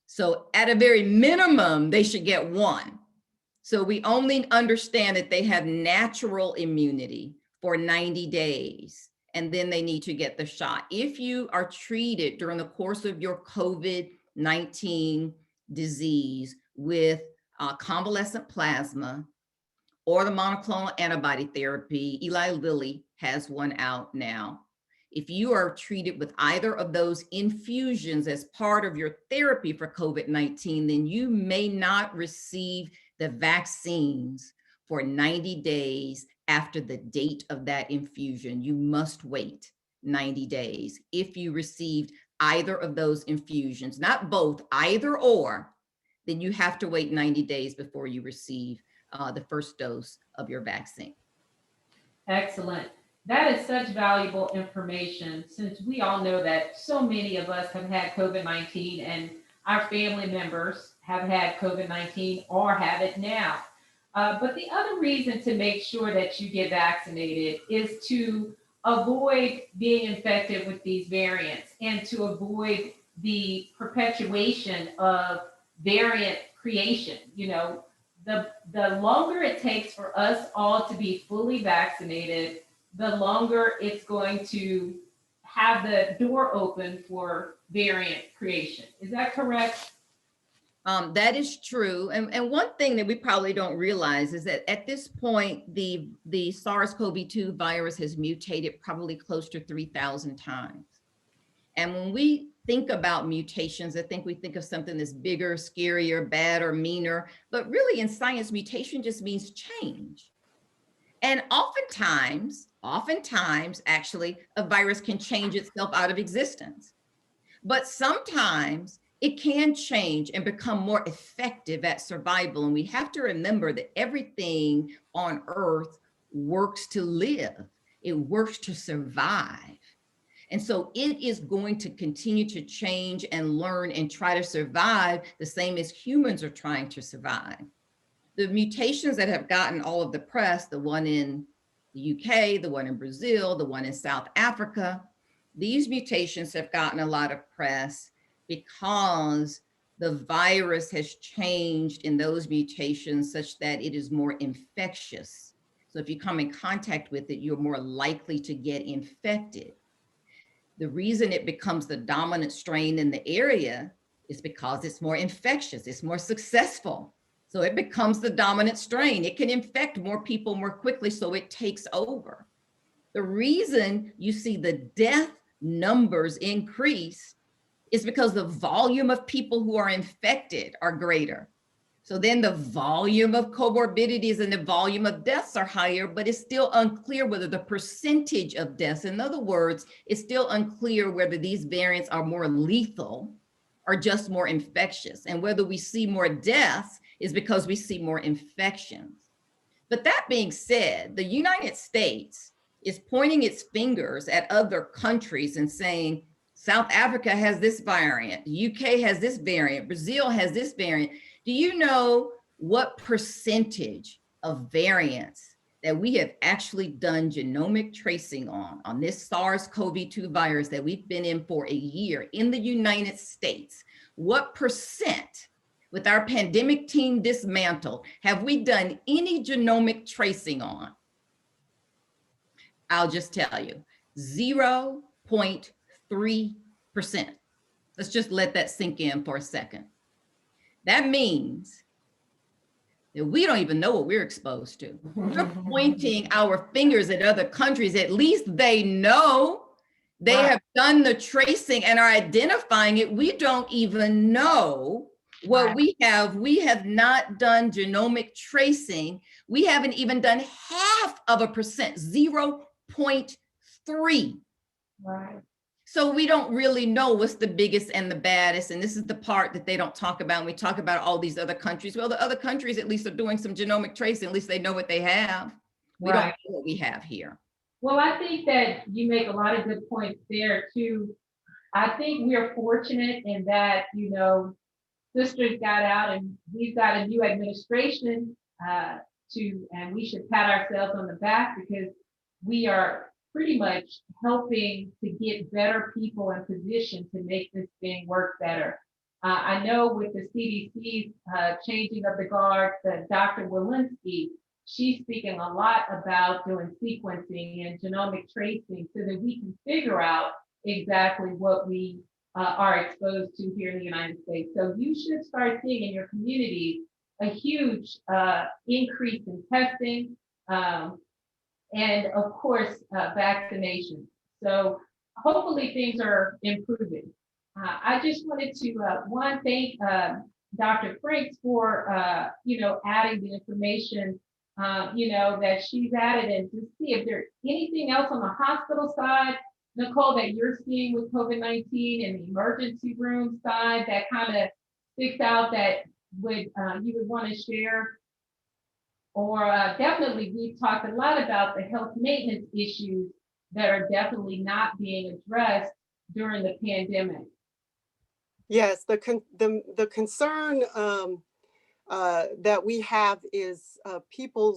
So at a very minimum, they should get 1. So we only understand that they have natural immunity for 90 days, and then they need to get the shot. If you are treated during the course of your COVID-19 disease with convalescent plasma or the monoclonal antibody therapy, Eli Lilly has one out now. If you are treated with either of those infusions as part of your therapy for COVID-19, then you may not receive the vaccines for 90 days after the date of that infusion. You must wait 90 days if you received either of those infusions, not both, either or, then you have to wait 90 days before you receive the first dose of your vaccine. Excellent. That is such valuable information, since we all know that so many of us have had COVID-19 and our family members have had COVID-19 or have it now. But the other reason to make sure that you get vaccinated is to avoid being infected with these variants and to avoid the perpetuation of variant creation. You know, the longer it takes for us all to be fully vaccinated, the longer it's going to have the door open for variant creation. Is that correct? That is true. And one thing that we probably don't realize is that at this point, the SARS-CoV-2 virus has mutated probably close to 3,000 times. And when we think about mutations, I think we think of something that's bigger, scarier, bad, or meaner. But really in science, mutation just means change. And oftentimes, actually, a virus can change itself out of existence. But sometimes it can change and become more effective at survival. And we have to remember that everything on Earth works to live. It works to survive. And so it is going to continue to change and learn and try to survive the same as humans are trying to survive. The mutations that have gotten all of the press, the one in the UK, the one in Brazil, the one in South Africa, these mutations have gotten a lot of press because the virus has changed in those mutations such that it is more infectious. So if you come in contact with it, you're more likely to get infected. The reason it becomes the dominant strain in the area is because it's more infectious, it's more successful. So it becomes the dominant strain. It can infect more people more quickly, so it takes over. The reason you see the death numbers increase is because the volume of people who are infected are greater. So then the volume of comorbidities and the volume of deaths are higher, but it's still unclear whether the percentage of deaths, in other words, it's still unclear whether these variants are more lethal or just more infectious. And whether we see more deaths is because we see more infections. But that being said, the United States is pointing its fingers at other countries and saying, South Africa has this variant, UK has this variant, Brazil has this variant. Do you know what percentage of variants that we have actually done genomic tracing on this SARS-CoV-2 virus that we've been in for a year in the United States? What percent, with our pandemic team dismantled, have we done any genomic tracing on? I'll just tell you, 0.3%. Let's just let that sink in for a second. That means that we don't even know what we're exposed to. We're pointing our fingers at other countries. At least they know. They Right. have done the tracing and are identifying it. We don't even know what Right. we have. We have not done genomic tracing. We haven't even done 0.5%, 0.3. Right. So we don't really know what's the biggest and the baddest. And this is the part that they don't talk about. When we talk about all these other countries, well, the other countries at least are doing some genomic tracing. At least they know what they have. We don't Right. know what we have here. Well, I think that you make a lot of good points there too. I think we're fortunate in that, sisters got out and we've got a new administration and we should pat ourselves on the back because we are pretty much helping to get better people in position to make this thing work better. I know with the CDC's changing of the guard, that Dr. Walensky, she's speaking a lot about doing sequencing and genomic tracing so that we can figure out exactly what we are exposed to here in the United States. So you should start seeing in your community a huge increase in testing and of course, vaccination. So hopefully things are improving. I just wanted to thank Dr. Franks for adding the information that she's added and to see if there's anything else on the hospital side, Nicole, that you're seeing with COVID-19 and the emergency room side that kind of sticks out that you would want to share. Or definitely, we've talked a lot about the health maintenance issues that are definitely not being addressed during the pandemic. Yes, the concern that we have is people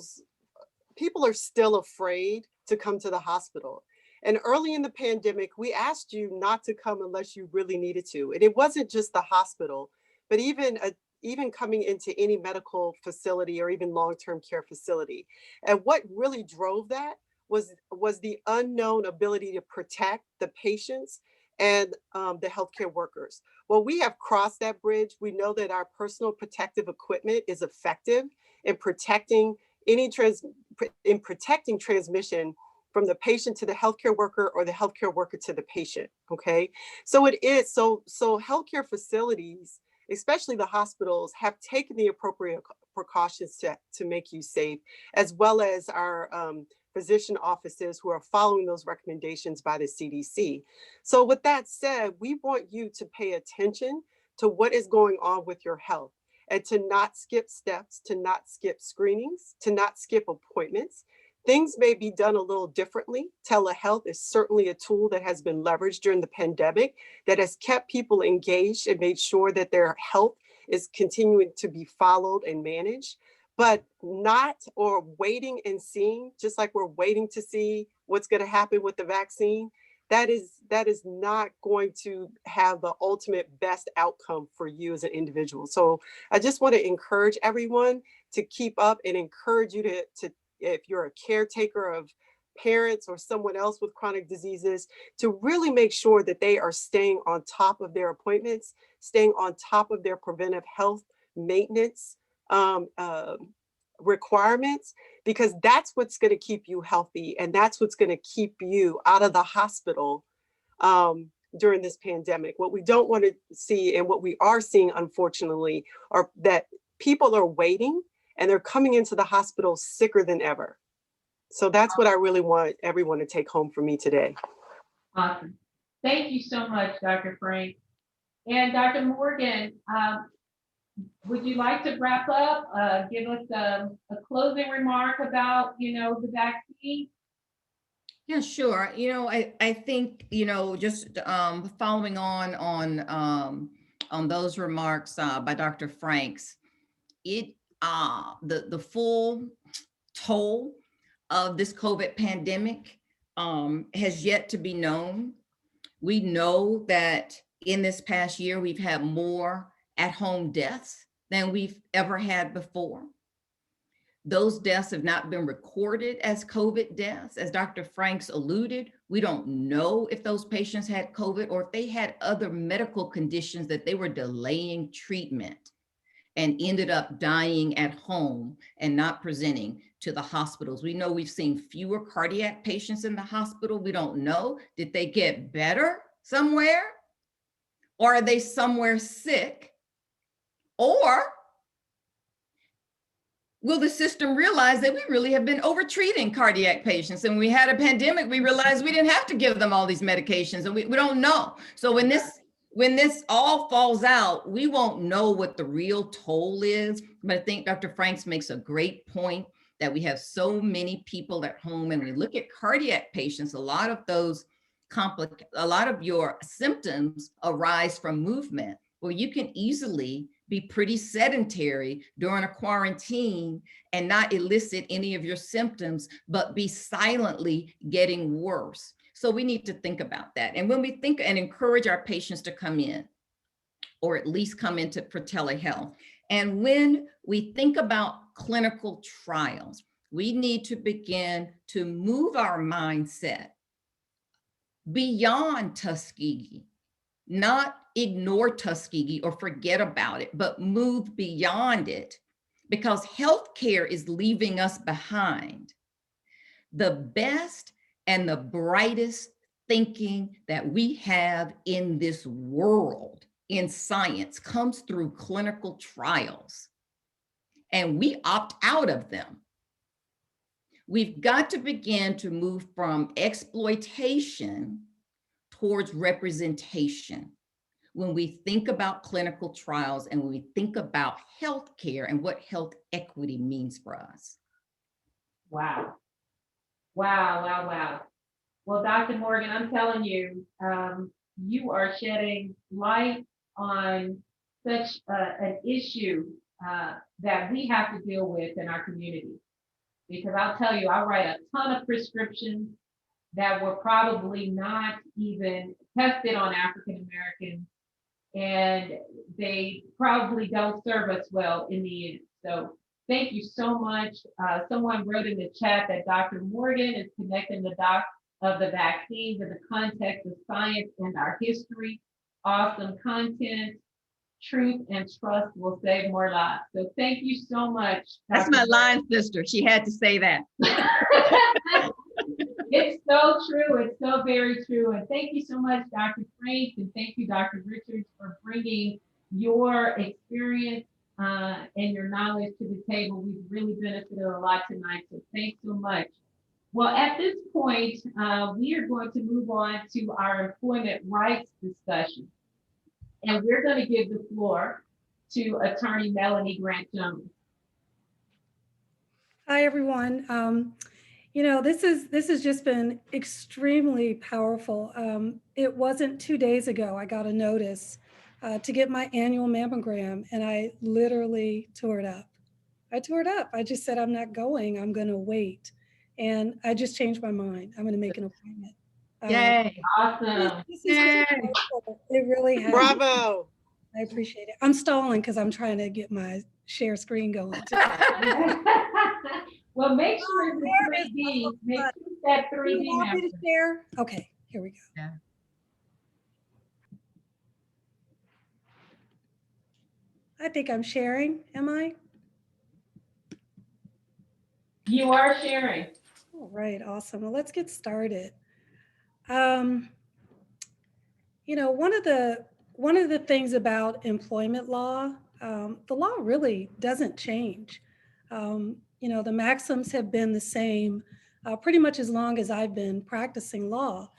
are still afraid to come to the hospital. And early in the pandemic, we asked you not to come unless you really needed to. And it wasn't just the hospital, but even coming into any medical facility or even long-term care facility. And what really drove that was the unknown ability to protect the patients and the healthcare workers. Well, we have crossed that bridge. We know that our personal protective equipment is effective in protecting transmission from the patient to the healthcare worker or the healthcare worker to the patient. Okay, so it is so healthcare facilities, especially the hospitals, have taken the appropriate precautions to make you safe, as well as our physician offices who are following those recommendations by the CDC. So with that said, we want you to pay attention to what is going on with your health and to not skip steps, to not skip screenings, to not skip appointments. Things may be done a little differently. Telehealth is certainly a tool that has been leveraged during the pandemic that has kept people engaged and made sure that their health is continuing to be followed and managed, but not or waiting and seeing, just like we're waiting to see what's going to happen with the vaccine. That is not going to have the ultimate best outcome for you as an individual. So I just want to encourage everyone to keep up and encourage you to if you're a caretaker of parents or someone else with chronic diseases, to really make sure that they are staying on top of their appointments, staying on top of their preventive health maintenance requirements, because that's what's going to keep you healthy and that's what's going to keep you out of the hospital during this pandemic. What we don't want to see, and what we are seeing, unfortunately, are that people are waiting and they're coming into the hospital sicker than ever. So that's what I really want everyone to take home from me today. Awesome. Thank you so much, Dr. Frank. And Dr. Morgan, would you like to wrap up, give us a closing remark about, the vaccine? Yeah, sure. I think, just following on those remarks by Dr. Franks, the full toll of this COVID pandemic has yet to be known. We know that in this past year, we've had more at-home deaths than we've ever had before. Those deaths have not been recorded as COVID deaths. As Dr. Franks alluded, we don't know if those patients had COVID or if they had other medical conditions that they were delaying treatment and ended up dying at home and not presenting to the hospitals. We know we've seen fewer cardiac patients in the hospital. We don't know, did they get better somewhere? Or are they somewhere sick? Or will the system realize that we really have been over-treating cardiac patients? And when we had a pandemic, we realized we didn't have to give them all these medications, and we don't know. So when this all falls out, we won't know what the real toll is. But I think Dr. Franks makes a great point that we have so many people at home, and we look at cardiac patients, a lot of your symptoms arise from movement, where you can easily be pretty sedentary during a quarantine and not elicit any of your symptoms, but be silently getting worse. So we need to think about that. And when we think and encourage our patients to come in, or at least come into for telehealth. And when we think about clinical trials, we need to begin to move our mindset beyond Tuskegee, not ignore Tuskegee or forget about it, but move beyond it, because healthcare is leaving us behind. The best and the brightest thinking that we have in this world in science comes through clinical trials, and we opt out of them. We've got to begin to move from exploitation towards representation when we think about clinical trials and when we think about healthcare and what health equity means for us. Wow. Wow. Well, Dr. Morgan, I'm telling you, you are shedding light on such an issue that we have to deal with in our community. Because I'll tell you, I write a ton of prescriptions that were probably not even tested on African Americans, and they probably don't serve us well in the end. So thank you so much. Someone wrote in the chat that Dr. Morgan is connecting the dots of the vaccines in the context of science and our history. Awesome content. Truth and trust will save more lives. So thank you so much. That's my line sister. She had to say that. It's so true. It's so very true. And thank you so much, Dr. Franks, and thank you, Dr. Richards, for bringing your experience and your knowledge to the table. We've really benefited a lot tonight. So thanks so much. Well, at this point, we are going to move on to our employment rights discussion. And we're going to give the floor to Attorney Melanie Grant-Jones. Hi, everyone. This has just been extremely powerful. It wasn't 2 days ago I got a notice to get my annual mammogram, and I literally tore it up. I just said, I'm not going, I'm going to wait. And I just changed my mind. I'm going to make an appointment. Yay. Awesome. This is powerful. It really has. Bravo. I appreciate it. I'm stalling because I'm trying to get my share screen going. Well, make sure it's 3D. Make sure that 3D. Do you want me to share? Okay, here we go. Yeah. I think I'm sharing. Am I? You are sharing. All right, awesome. Well, let's get started. One of the things about employment law, the law really doesn't change. The maxims have been the same pretty much as long as I've been practicing law,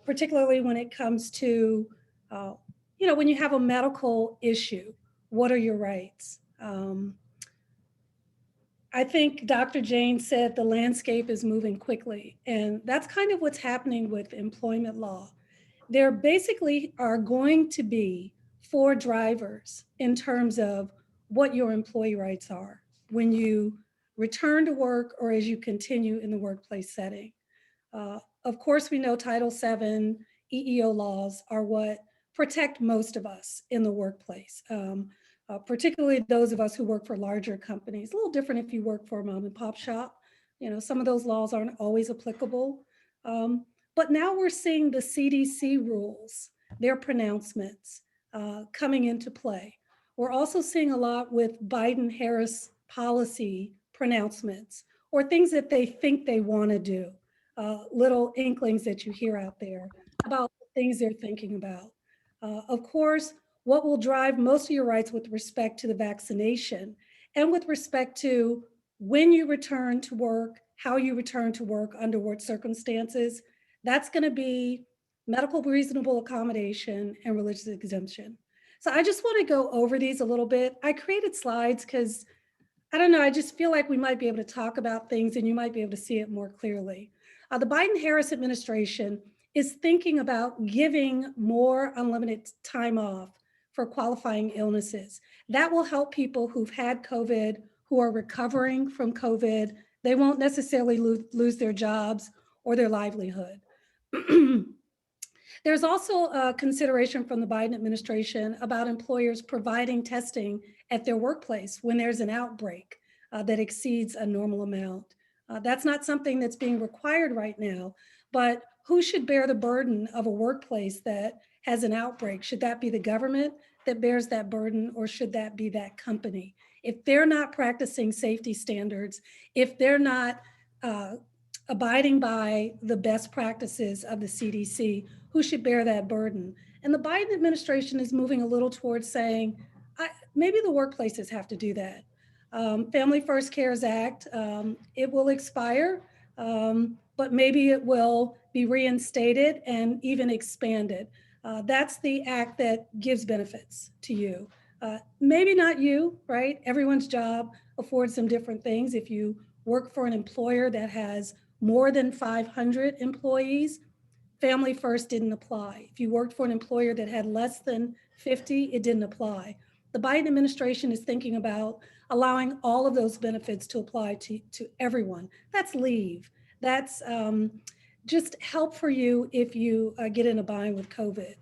particularly when it comes to, when you have a medical issue, what are your rights? I think Dr. Jayne said the landscape is moving quickly, and that's kind of what's happening with employment law. There basically are going to be 4 drivers in terms of what your employee rights are when you return to work or as you continue in the workplace setting. Of course, we know Title VII EEO laws are what protect most of us in the workplace, particularly those of us who work for larger companies. A little different if you work for a mom and pop shop. You know, some of those laws aren't always applicable. But now we're seeing the CDC rules, their pronouncements coming into play. We're also seeing a lot with Biden-Harris policy pronouncements or things that they think they want to do, little inklings that you hear out there about the things they're thinking about. Of course, what will drive most of your rights with respect to the vaccination and with respect to when you return to work, how you return to work, under what circumstances, that's going to be medical reasonable accommodation and religious exemption. So I just want to go over these a little bit. I created slides because I don't know, I just feel like we might be able to talk about things and you might be able to see it more clearly. The Biden-Harris administration is thinking about giving more unlimited time off for qualifying illnesses. That will help people who've had COVID, who are recovering from COVID. They won't necessarily lose their jobs or their livelihood. There's also a consideration from the Biden administration about employers providing testing at their workplace when there's an outbreak that exceeds a normal amount. That's not something that's being required right now, but who should bear the burden of a workplace that has an outbreak? Should that be the government that bears that burden, or should that be that company? If they're not practicing safety standards, if they're not abiding by the best practices of the CDC, who should bear that burden? And the Biden administration is moving a little towards saying, maybe the workplaces have to do that. Family First Cares Act, it will expire, but maybe it will be reinstated and even expanded. That's the act that gives benefits to you. Maybe not you, right? Everyone's job affords them different things. If you work for an employer that has more than 500 employees, Family First didn't apply. If you worked for an employer that had less than 50, it didn't apply. The Biden administration is thinking about allowing all of those benefits to apply to everyone. That's leave. That's just help for you if you get in a bind with COVID.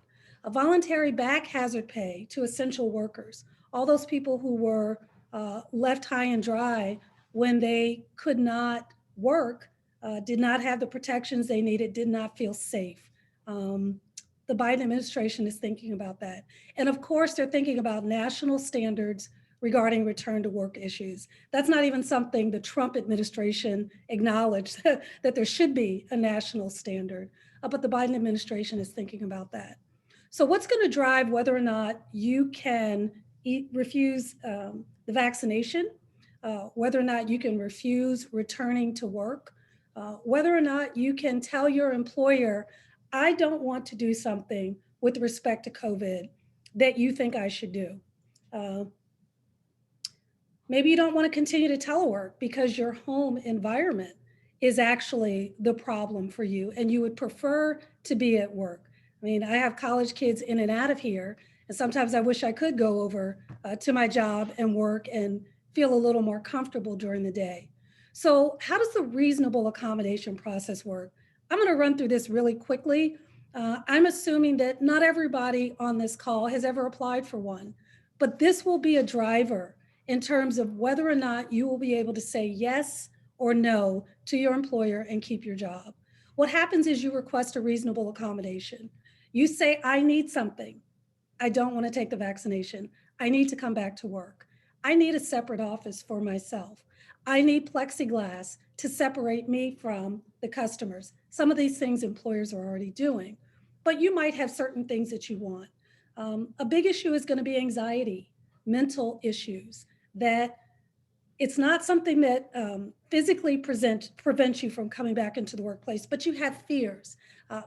A voluntary back hazard pay to essential workers, all those people who were left high and dry when they could not work, did not have the protections they needed, did not feel safe. The Biden administration is thinking about that. And of course, they're thinking about national standards regarding return to work issues. That's not even something the Trump administration acknowledged, that there should be a national standard, but the Biden administration is thinking about that. So what's going to drive whether or not you can refuse the vaccination, whether or not you can refuse returning to work, whether or not you can tell your employer, I don't want to do something with respect to COVID that you think I should do. Maybe you don't want to continue to telework because your home environment is actually the problem for you and you would prefer to be at work. I mean, I have college kids in and out of here, and sometimes I wish I could go over to my job and work and feel a little more comfortable during the day. So how does the reasonable accommodation process work? I'm going to run through this really quickly. I'm assuming that not everybody on this call has ever applied for one, but this will be a driver in terms of whether or not you will be able to say yes or no to your employer and keep your job. What happens is you request a reasonable accommodation. You say, I need something. I don't want to take the vaccination. I need to come back to work. I need a separate office for myself. I need plexiglass to separate me from the customers. Some of these things employers are already doing, but you might have certain things that you want. A big issue is going to be anxiety, mental issues, that it's not something that physically prevents you from coming back into the workplace, but you have fears.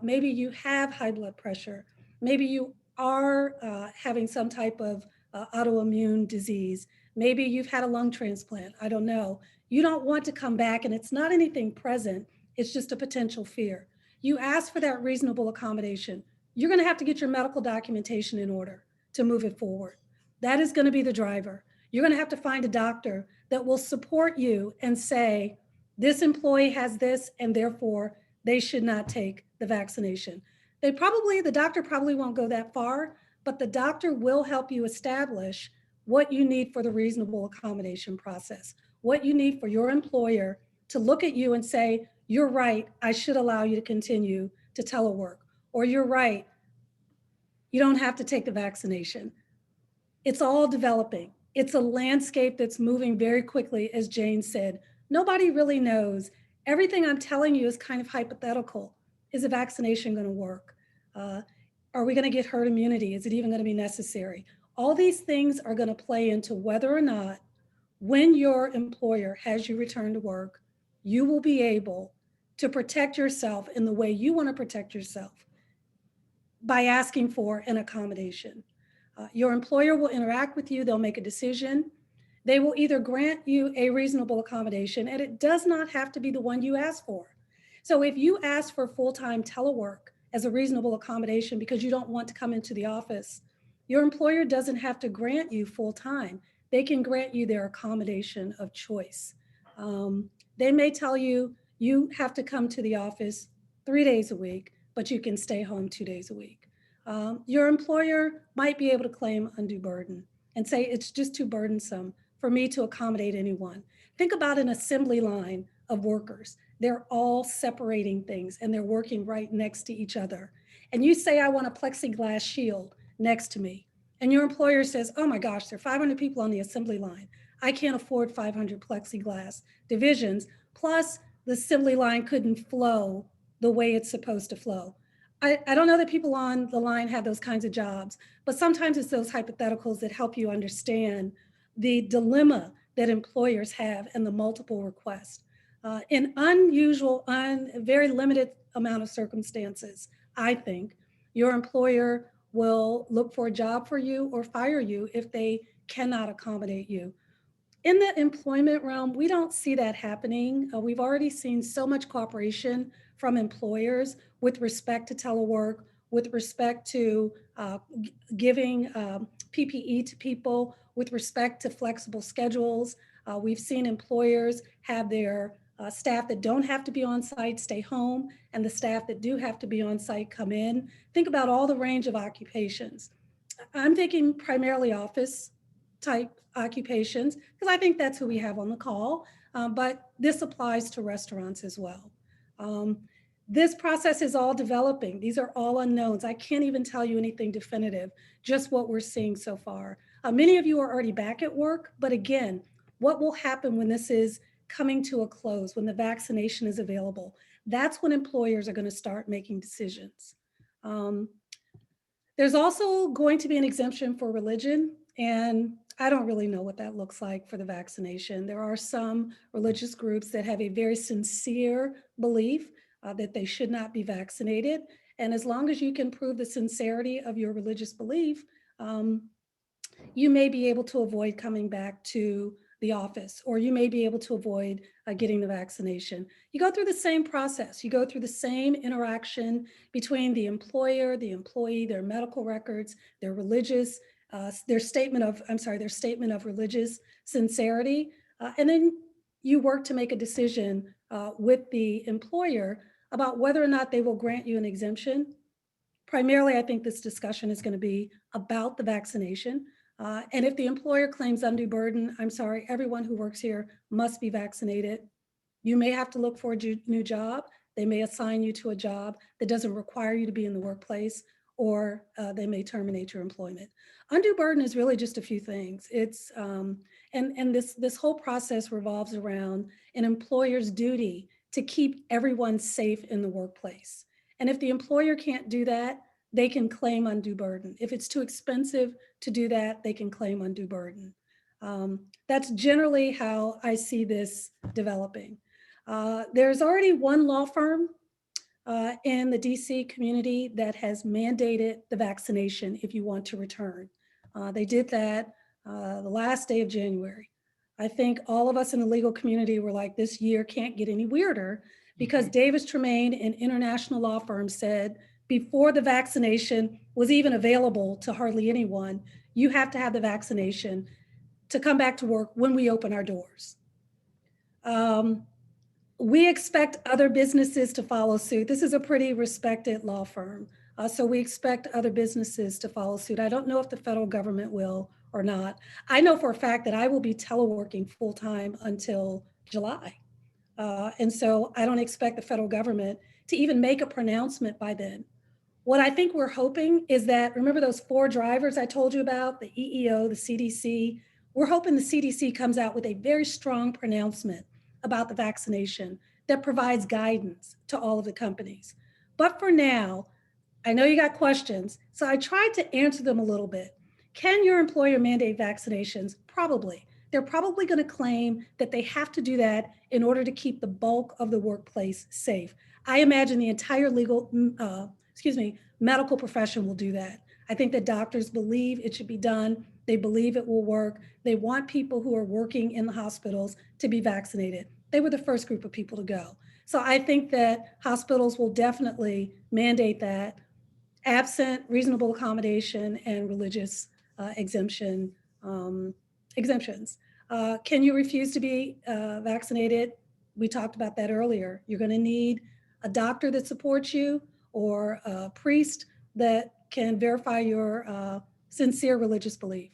Maybe you have high blood pressure. Maybe you are having some type of autoimmune disease. Maybe you've had a lung transplant. I don't know. You don't want to come back, and it's not anything present, it's just a potential fear. You ask for that reasonable accommodation. You're going to have to get your medical documentation in order to move it forward. That is going to be the driver. You're going to have to find a doctor that will support you and say, this employee has this, and therefore they should not take the vaccination. The doctor probably won't go that far, but the doctor will help you establish what you need for the reasonable accommodation process, what you need for your employer to look at you and say, you're right, I should allow you to continue to telework, or you're right, you don't have to take the vaccination. It's all developing. It's a landscape that's moving very quickly, as Jayne said. Nobody really knows. Everything I'm telling you is kind of hypothetical. Is a vaccination going to work? Are we going to get herd immunity? Is it even going to be necessary? All these things are going to play into whether or not, when your employer has you return to work, you will be able to protect yourself in the way you want to protect yourself by asking for an accommodation. Your employer will interact with you. They'll make a decision. They will either grant you a reasonable accommodation, and it does not have to be the one you ask for. So if you ask for full-time telework as a reasonable accommodation because you don't want to come into the office, your employer doesn't have to grant you full-time. They can grant you their accommodation of choice. They may tell you, you have to come to the office 3 days a week, but you can stay home 2 days a week. Your employer might be able to claim undue burden and say, it's just too burdensome for me to accommodate anyone. Think about an assembly line of workers. They're all separating things and they're working right next to each other. And you say, I want a plexiglass shield next to me. And your employer says, oh my gosh, there are 500 people on the assembly line. I can't afford 500 plexiglass divisions. Plus, the assembly line couldn't flow the way it's supposed to flow. I don't know that people on the line have those kinds of jobs, but sometimes it's those hypotheticals that help you understand the dilemma that employers have and the multiple requests. In unusual, very limited amount of circumstances, I think your employer will look for a job for you or fire you if they cannot accommodate you. In the employment realm, we don't see that happening. We've already seen so much cooperation from employers with respect to telework, with respect to giving PPE to people, with respect to flexible schedules. We've seen employers have their staff that don't have to be on site stay home, and the staff that do have to be on site come in. Think about all the range of occupations. I'm thinking primarily office type occupations, because I think that's who we have on the call, but this applies to restaurants as well. This process is all developing. These are all unknowns. I can't even tell you anything definitive, just what we're seeing so far. Many of you are already back at work, but again, what will happen when this is coming to a close, when the vaccination is available? That's when employers are going to start making decisions. There's also going to be an exemption for religion, and I don't really know what that looks like for the vaccination. There are some religious groups that have a very sincere belief that they should not be vaccinated. And as long as you can prove the sincerity of your religious belief, you may be able to avoid coming back to the office, or you may be able to avoid getting the vaccination. You go through the same process. You go through the same interaction between the employer, the employee, their medical records, their religious, their statement of religious sincerity. And then you work to make a decision with the employer about whether or not they will grant you an exemption. Primarily, I think this discussion is going to be about the vaccination. And if the employer claims undue burden, I'm sorry, everyone who works here must be vaccinated. You may have to look for a new job. They may assign you to a job that doesn't require you to be in the workplace, or they may terminate your employment. Undue burden is really just a few things. It's and this whole process revolves around an employer's duty to keep everyone safe in the workplace. And if the employer can't do that, they can claim undue burden. If it's too expensive to do that, they can claim undue burden. That's generally how I see this developing. There's already one law firm in the DC community that has mandated the vaccination if you want to return. They did that the last day of January. I think all of us in the legal community were like, this year can't get any weirder because Davis Tremaine, an international law firm, said before the vaccination was even available to hardly anyone, you have to have the vaccination to come back to work when we open our doors. We expect other businesses to follow suit. This is a pretty respected law firm. So we expect other businesses to follow suit. I don't know if the federal government will or not. I know for a fact that I will be teleworking full-time until July. And so I don't expect the federal government to even make a pronouncement by then. What I think we're hoping is that, remember those 4 drivers I told you about, the EEO, the CDC? We're hoping the CDC comes out with a very strong pronouncement about the vaccination that provides guidance to all of the companies. But for now, I know you got questions, so I tried to answer them a little bit. Can your employer mandate vaccinations? Probably. They're probably going to claim that they have to do that in order to keep the bulk of the workplace safe. I imagine the entire medical profession will do that. I think that doctors believe it should be done. They believe it will work. They want people who are working in the hospitals to be vaccinated. They were the first group of people to go. So I think that hospitals will definitely mandate that, absent reasonable accommodation and religious exemptions. Can you refuse to be vaccinated? We talked about that earlier. You're going to need a doctor that supports you or a priest that can verify your sincere religious belief.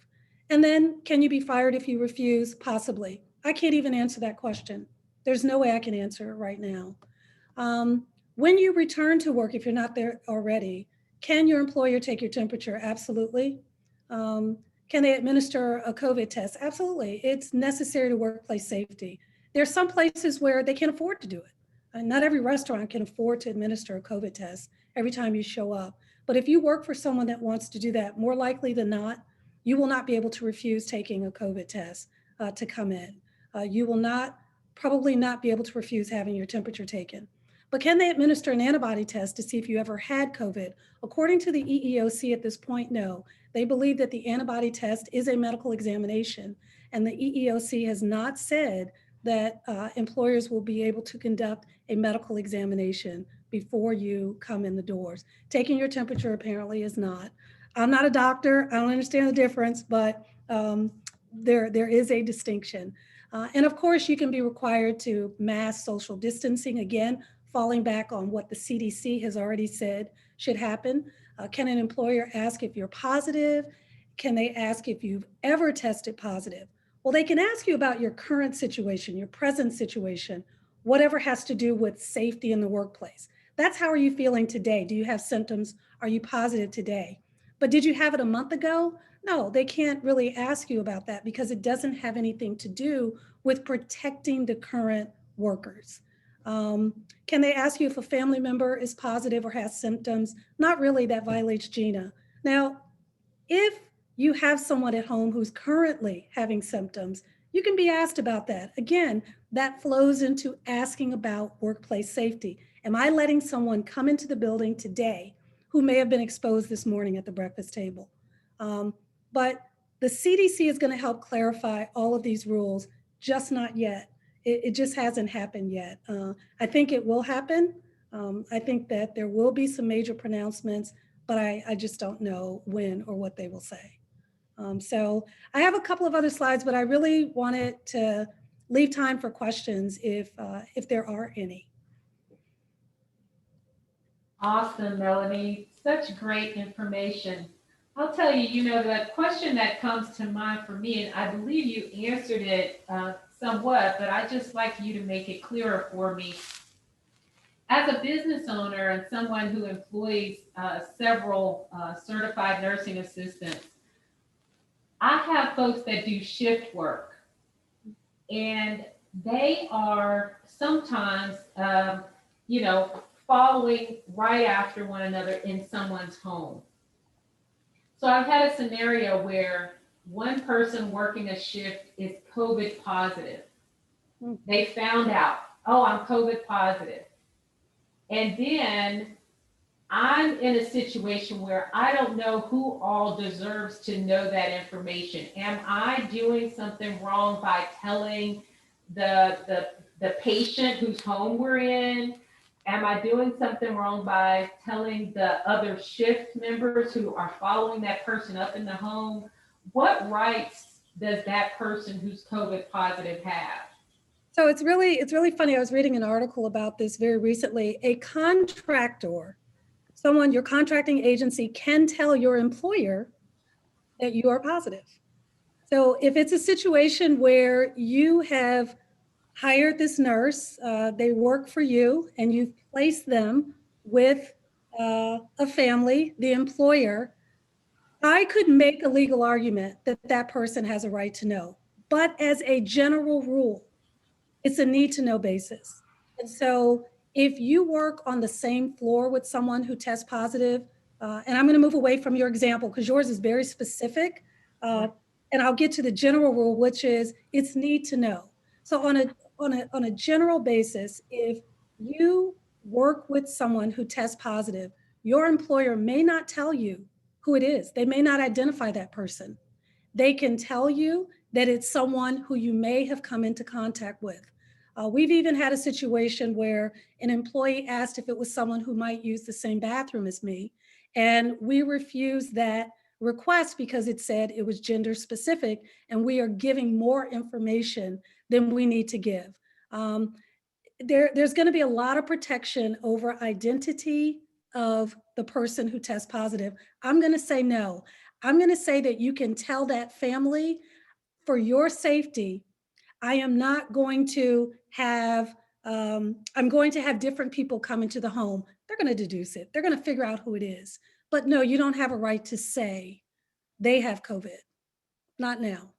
And then can you be fired if you refuse? Possibly. I can't even answer that question. There's no way I can answer it right now. When you return to work, if you're not there already, can your employer take your temperature? Absolutely. Can they administer a COVID test? Absolutely. It's necessary to workplace safety. There are some places where they can't afford to do it. And not every restaurant can afford to administer a COVID test every time you show up. But if you work for someone that wants to do that, more likely than not, you will not be able to refuse taking a COVID test to come in. You will probably not be able to refuse having your temperature taken. But can they administer an antibody test to see if you ever had COVID? According to the EEOC at this point, no. They believe that the antibody test is a medical examination, and the EEOC has not said that employers will be able to conduct a medical examination before you come in the doors. Taking your temperature apparently is not. I'm not a doctor, I don't understand the difference, but there is a distinction. And of course, you can be required to mask social distancing, again, falling back on what the CDC has already said should happen. Can an employer ask if you're positive? Can they ask if you've ever tested positive? Well, they can ask you about your current situation, your present situation, whatever has to do with safety in the workplace. That's how are you feeling today? Do you have symptoms? Are you positive today? But did you have it a month ago? No, they can't really ask you about that because it doesn't have anything to do with protecting the current workers. Can they ask you if a family member is positive or has symptoms? Not really, that violates GINA. Now, if you have someone at home who's currently having symptoms, you can be asked about that. Again, that flows into asking about workplace safety. Am I letting someone come into the building today who may have been exposed this morning at the breakfast table? But the CDC is going to help clarify all of these rules, just not yet. It just hasn't happened yet. I think it will happen. I think that there will be some major pronouncements, but I just don't know when or what they will say. So I have a couple of other slides, but I really wanted to leave time for questions if there are any. Awesome, Melanie. Such great information. I'll tell you, the question that comes to mind for me, and I believe you answered it somewhat, but I'd just like you to make it clearer for me. As a business owner and someone who employs several certified nursing assistants, I have folks that do shift work, and they are sometimes, following right after one another in someone's home. So I've had a scenario where one person working a shift is COVID positive. They found out, oh, I'm COVID positive. And then I'm in a situation where I don't know who all deserves to know that information. Am I doing something wrong by telling the patient whose home we're in? Am I doing something wrong by telling the other shift members who are following that person up in the home? What rights does that person who's COVID positive have? So it's really funny. I was reading an article about this very recently. A contractor, someone, your contracting agency can tell your employer that you are positive. So if it's a situation where you have hired this nurse, they work for you, and you've placed them with a family, the employer, I could make a legal argument that that person has a right to know. But as a general rule, it's a need to know basis. And so if you work on the same floor with someone who tests positive, and I'm going to move away from your example because yours is very specific, and I'll get to the general rule, which is it's need to know. So on a general basis, if you work with someone who tests positive, your employer may not tell you who it is. They may not identify that person. They can tell you that it's someone who you may have come into contact with. We've even had a situation where an employee asked if it was someone who might use the same bathroom as me, and we refused that request because it said it was gender specific, and we are giving more information than we need to give. There's going to be a lot of protection over identity of the person who tests positive. I'm going to say no. I'm going to say that you can tell that family, for your safety, I am not going to have, I'm going to have different people come into the home. They're going to deduce it. They're going to figure out who it is. But no, you don't have a right to say they have COVID. Not now.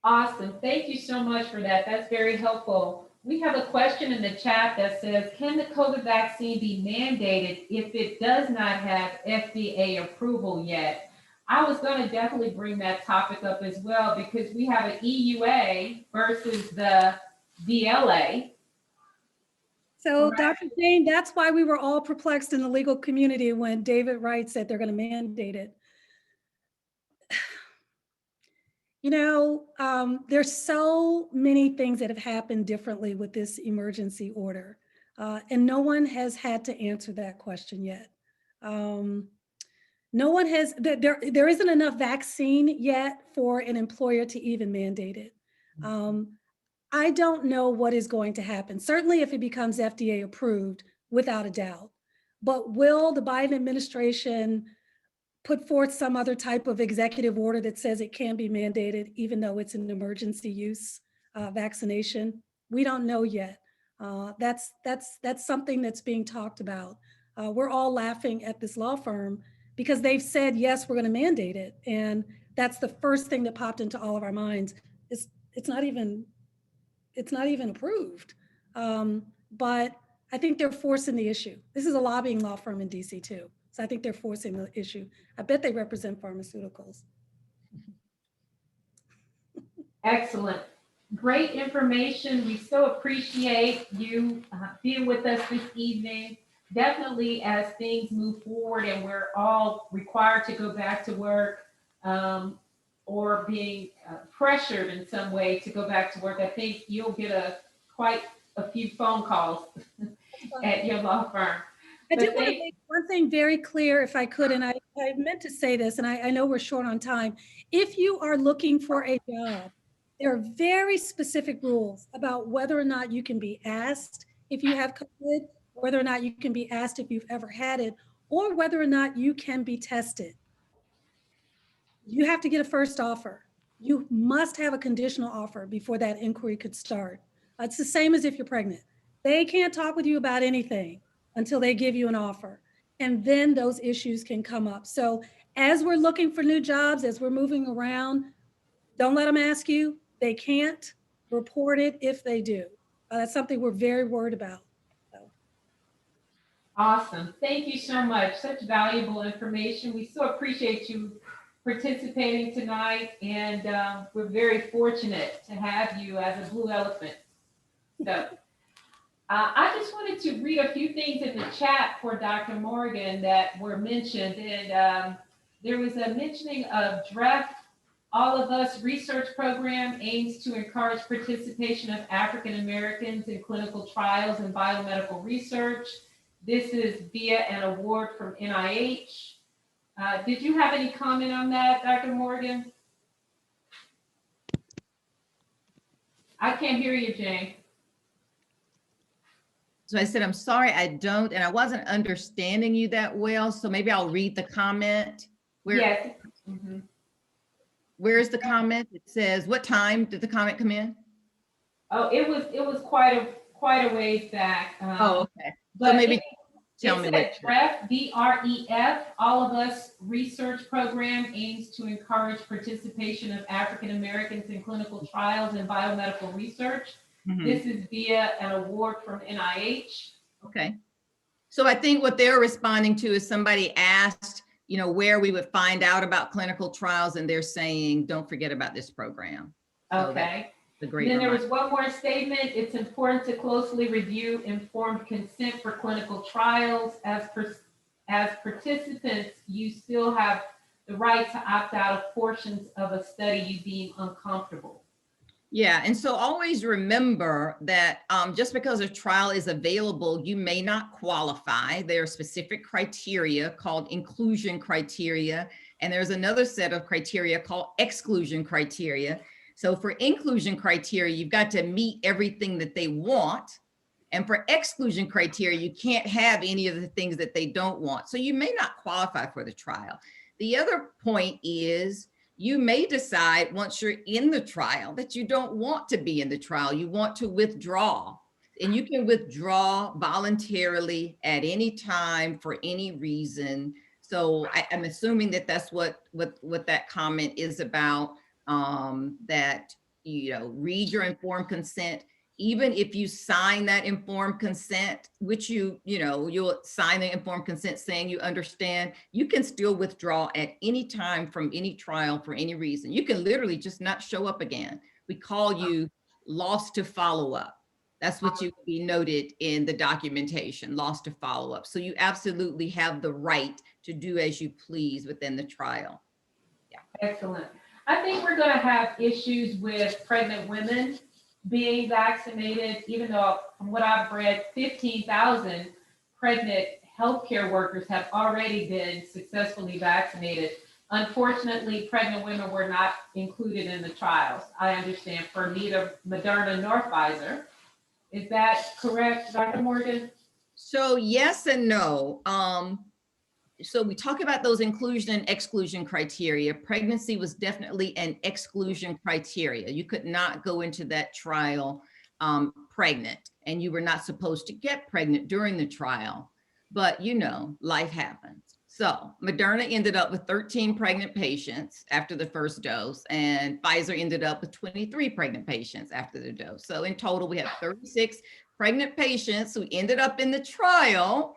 Awesome. Thank you so much for that. That's very helpful. We have a question in the chat that says, can the COVID vaccine be mandated if it does not have FDA approval yet? I was going to definitely bring that topic up as well, because we have an EUA versus the VLA. So Correct. Dr. Jayne, that's why we were all perplexed in the legal community when David Wright said they're going to mandate it. You know, there's so many things that have happened differently with this emergency order, and no one has had to answer that question yet. No one has, there isn't enough vaccine yet for an employer to even mandate it. I don't know what is going to happen. Certainly if it becomes FDA approved, without a doubt. But will the Biden administration put forth some other type of executive order that says it can be mandated, even though it's an emergency use vaccination? We don't know yet. That's something that's being talked about. We're all laughing at this law firm because they've said, yes, we're going to mandate it. And that's the first thing that popped into all of our minds. It's not even approved. But I think they're forcing the issue. This is a lobbying law firm in DC too. So I think they're forcing the issue. I bet they represent pharmaceuticals. Excellent. Great information. We so appreciate you being with us this evening. Definitely, as things move forward and we're all required to go back to work, or being pressured in some way to go back to work, I think you'll get quite a few phone calls at your law firm. I do want to make one thing very clear, if I could, and I meant to say this, and I know we're short on time. If you are looking for a job, there are very specific rules about whether or not you can be asked if you have COVID, whether or not you can be asked if you've ever had it, or whether or not you can be tested. You have to get a first offer. You must have a conditional offer before that inquiry could start. It's the same as if you're pregnant. They can't talk with you about anything until they give you an offer. And then those issues can come up. So as we're looking for new jobs, as we're moving around, don't let them ask you. They can't. Report it if they do. That's something we're very worried about. So. Awesome. Thank you so much. Such valuable information. We so appreciate you participating tonight, and we're very fortunate to have you as a Blue Elephant. So I just wanted to read a few things in the chat for Dr. Morgan that were mentioned. And there was a mentioning of DREF, All of Us research program aims to encourage participation of African Americans in clinical trials and biomedical research. This is via an award from NIH. Did you have any comment on that, Dr. Morgan? I can't hear you, Jayne. So I said, I'm sorry, I don't, and I wasn't understanding you that well. So maybe I'll read the comment. Yes. Mhm. Where's the comment? It says, what time did the comment come in? Oh, it was quite a ways back. Okay. But So maybe it tell me what. said DREF, DREF, All of Us research program aims to encourage participation of African Americans in clinical trials and biomedical research. Mhm. This is via an award from NIH. Okay. So I think what they're responding to is somebody asked, where we would find out about clinical trials, and they're saying, don't forget about this program. So Okay. the great. Then there reminder. was one more statement. It's important to closely review informed consent for clinical trials. As participants, you still have the right to opt out of portions of a study you deem uncomfortable. Yeah, and so always remember that just because a trial is available, you may not qualify. There are specific criteria called inclusion criteria, and there's another set of criteria called exclusion criteria. So for inclusion criteria, you've got to meet everything that they want. And for exclusion criteria, you can't have any of the things that they don't want. So you may not qualify for the trial. The other point is, you may decide once you're in the trial that you don't want to be in the trial. You want to withdraw, and you can withdraw voluntarily at any time for any reason. So I'm assuming that that's what that comment is about, that, read your informed consent. Even if you sign that informed consent, which you'll sign the informed consent saying you understand, you can still withdraw at any time from any trial for any reason. You can literally just not show up again. We call you lost to follow up. That's what you be noted in the documentation, lost to follow up. So you absolutely have the right to do as you please within the trial. Yeah. Excellent. I think we're going to have issues with pregnant women being vaccinated, even though from what I've read, 15,000 pregnant healthcare workers have already been successfully vaccinated. Unfortunately, pregnant women were not included in the trials. I understand for neither Moderna nor Pfizer. Is that correct, Dr. Morgan? So yes and no. So we talk about those inclusion and exclusion criteria. Pregnancy was definitely an exclusion criteria. You could not go into that trial pregnant, and you were not supposed to get pregnant during the trial. But life happens. So Moderna ended up with 13 pregnant patients after the first dose, and Pfizer ended up with 23 pregnant patients after the dose. So in total, we have 36 pregnant patients who ended up in the trial.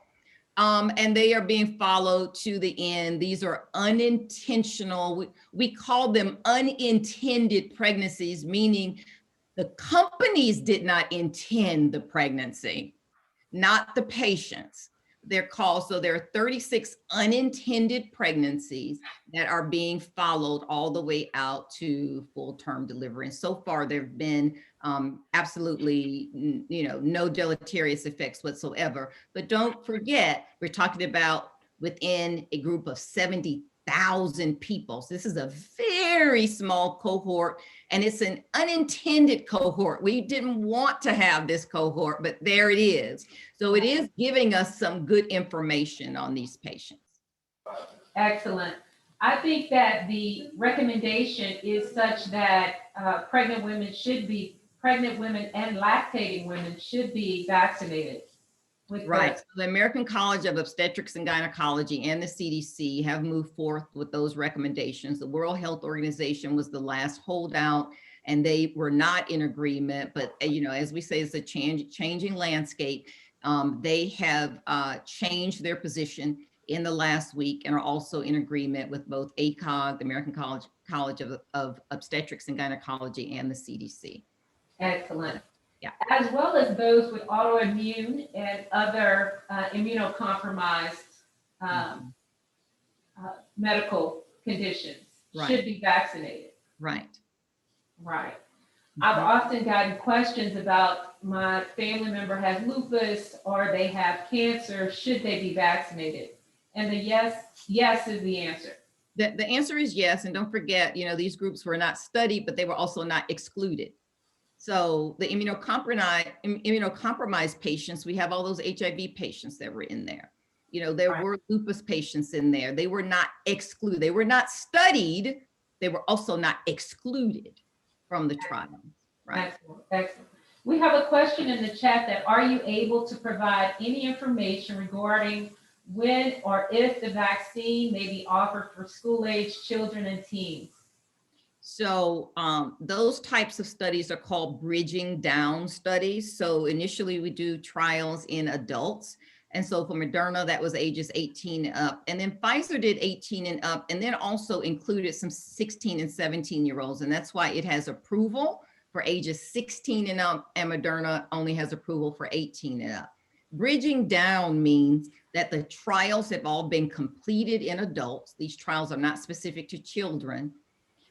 And they are being followed to the end. These are unintentional. We call them unintended pregnancies, meaning the companies did not intend the pregnancy, not the patients. They're called, so there are 36 unintended pregnancies that are being followed all the way out to full-term delivery. And so far, there have been absolutely, no deleterious effects whatsoever. But don't forget, we're talking about within a group of 70,000 people. So this is a very small cohort, and it's an unintended cohort. We didn't want to have this cohort, but there it is. So it is giving us some good information on these patients. Excellent. I think that the recommendation is such that pregnant women and lactating women should be vaccinated. Right. So the American College of Obstetrics and Gynecology and the CDC have moved forth with those recommendations. The World Health Organization was the last holdout, and they were not in agreement. But, as we say, it's a changing landscape. They have changed their position in the last week and are also in agreement with both ACOG, the American College of Obstetrics and Gynecology, and the CDC. Excellent. as well as those with autoimmune and other immunocompromised um, medical conditions Right. should be vaccinated. Right. Right. I've Mhm. often gotten questions about my family member has lupus or they have cancer. Should they be vaccinated? And the yes is the answer. The answer is yes. And don't forget, these groups were not studied, but they were also not excluded. So the immunocompromised patients, we have all those HIV patients that were in there. There Right. were lupus patients in there. They were not excluded. They were not studied. They were also not excluded from the trial. Right. Excellent. Excellent. We have a question in the chat that are you able to provide any information regarding when or if the vaccine may be offered for school-age children and teens? So those types of studies are called bridging down studies. So initially we do trials in adults. And so for Moderna, that was ages 18 and up. And then Pfizer did 18 and up, and then also included some 16 and 17-year-olds. And that's why it has approval for ages 16 and up, and Moderna only has approval for 18 and up. Bridging down means that the trials have all been completed in adults. These trials are not specific to children.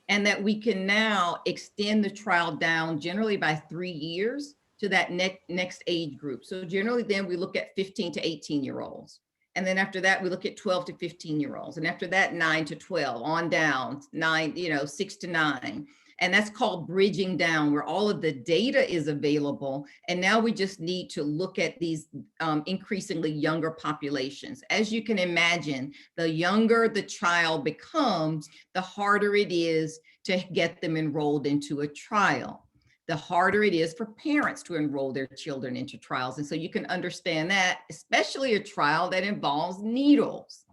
And that we can now extend the trial down generally by 3 years to that next age group. So generally then we look at 15 to 18-year-olds. And then after that, we look at 12 to 15-year-olds. And after that, 9 to 12, on down, 6 to 9. And that's called bridging down, where all of the data is available. And now we just need to look at these increasingly younger populations. As you can imagine, the younger the child becomes, the harder it is to get them enrolled into a trial. The harder it is for parents to enroll their children into trials. And so you can understand that, especially a trial that involves needles.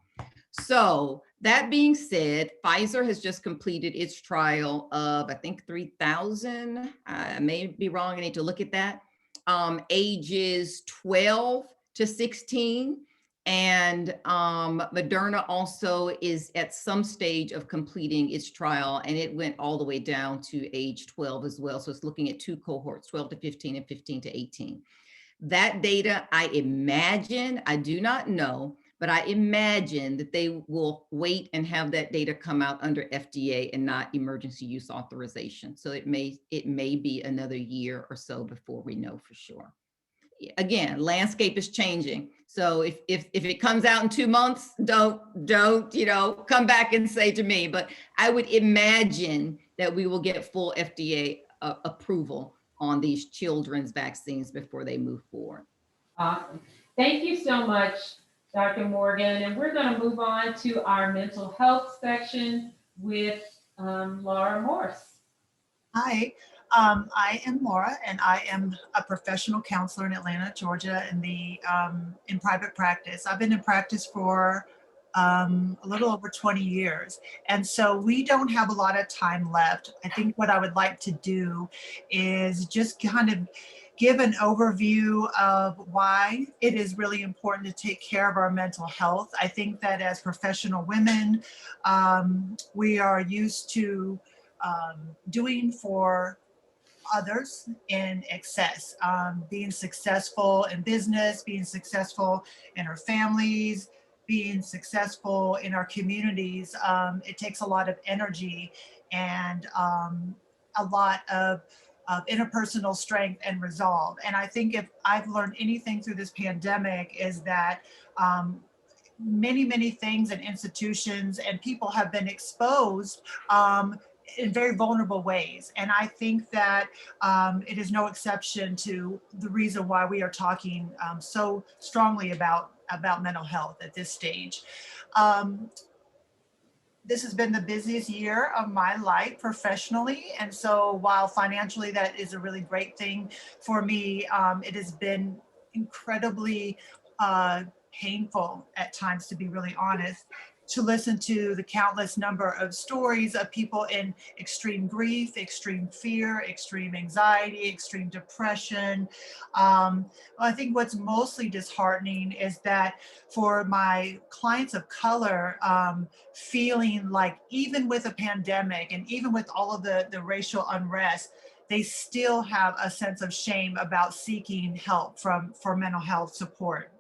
So that being said, Pfizer has just completed its trial of, I think, 3,000. I may be wrong. I need to look at that. Ages 12 to 16. And Moderna also is at some stage of completing its trial, and it went all the way down to age 12 as well. So it's looking at 2 cohorts, 12 to 15 and 15 to 18. That data, I imagine, I do not know, but I imagine that they will wait and have that data come out under FDA and not emergency use authorization. So it may be another year or so before we know for sure. Again, landscape is changing. So if it comes out in 2 months, don't come back and say to me, but I would imagine that we will get full FDA approval on these children's vaccines before they move forward. Awesome. Thank you so much, Dr. Morgan. And we're going to move on to our mental health section with Laura Morse. Hi, I am Laura, and I am a professional counselor in Atlanta, Georgia, in private practice. I've been in practice for a little over 20 years. And so we don't have a lot of time left. I think what I would like to do is just kind of give an overview of why it is really important to take care of our mental health. I think that as professional women, we are used to doing for others in excess, being successful in business, being successful in our families, being successful in our communities. It takes a lot of energy and a lot of interpersonal strength and resolve. And I think if I've learned anything through this pandemic is that many things and institutions and people have been exposed in very vulnerable ways. And I think that it is no exception to the reason why we are talking so strongly about mental health at this stage. This has been the busiest year of my life professionally. And so while financially that is a really great thing for me, it has been incredibly painful at times, to be really honest, to listen to the countless number of stories of people in extreme grief, extreme fear, extreme anxiety, extreme depression. I think what's mostly disheartening is that for my clients of color, feeling like even with a pandemic and even with all of the racial unrest, they still have a sense of shame about seeking help for mental health support.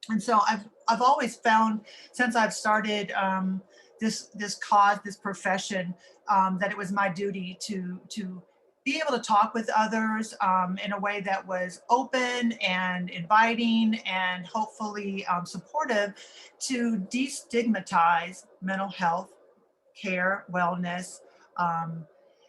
And so I've always found, since I've started this cause, this profession, that it was my duty to be able to talk with others in a way that was open and inviting and hopefully supportive, to destigmatize mental health care, wellness,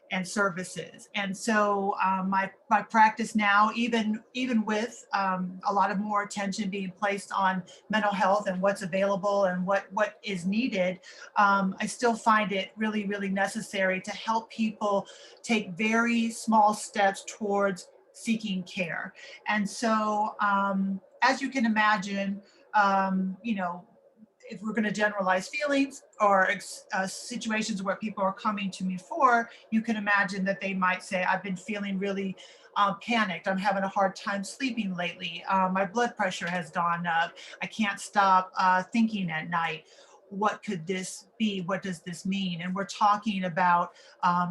and services. And so my practice now, even with a lot of more attention being placed on mental health and what's available and what is needed, I still find it really, really necessary to help people take very small steps towards seeking care. And so as you can imagine, you know, if we're going to generalize feelings or situations where people are coming to me for, you can imagine that they might say, I've been feeling really panicked. I'm having a hard time sleeping lately. My blood pressure has gone up. I can't stop thinking at night. What could this be? What does this mean? And we're talking about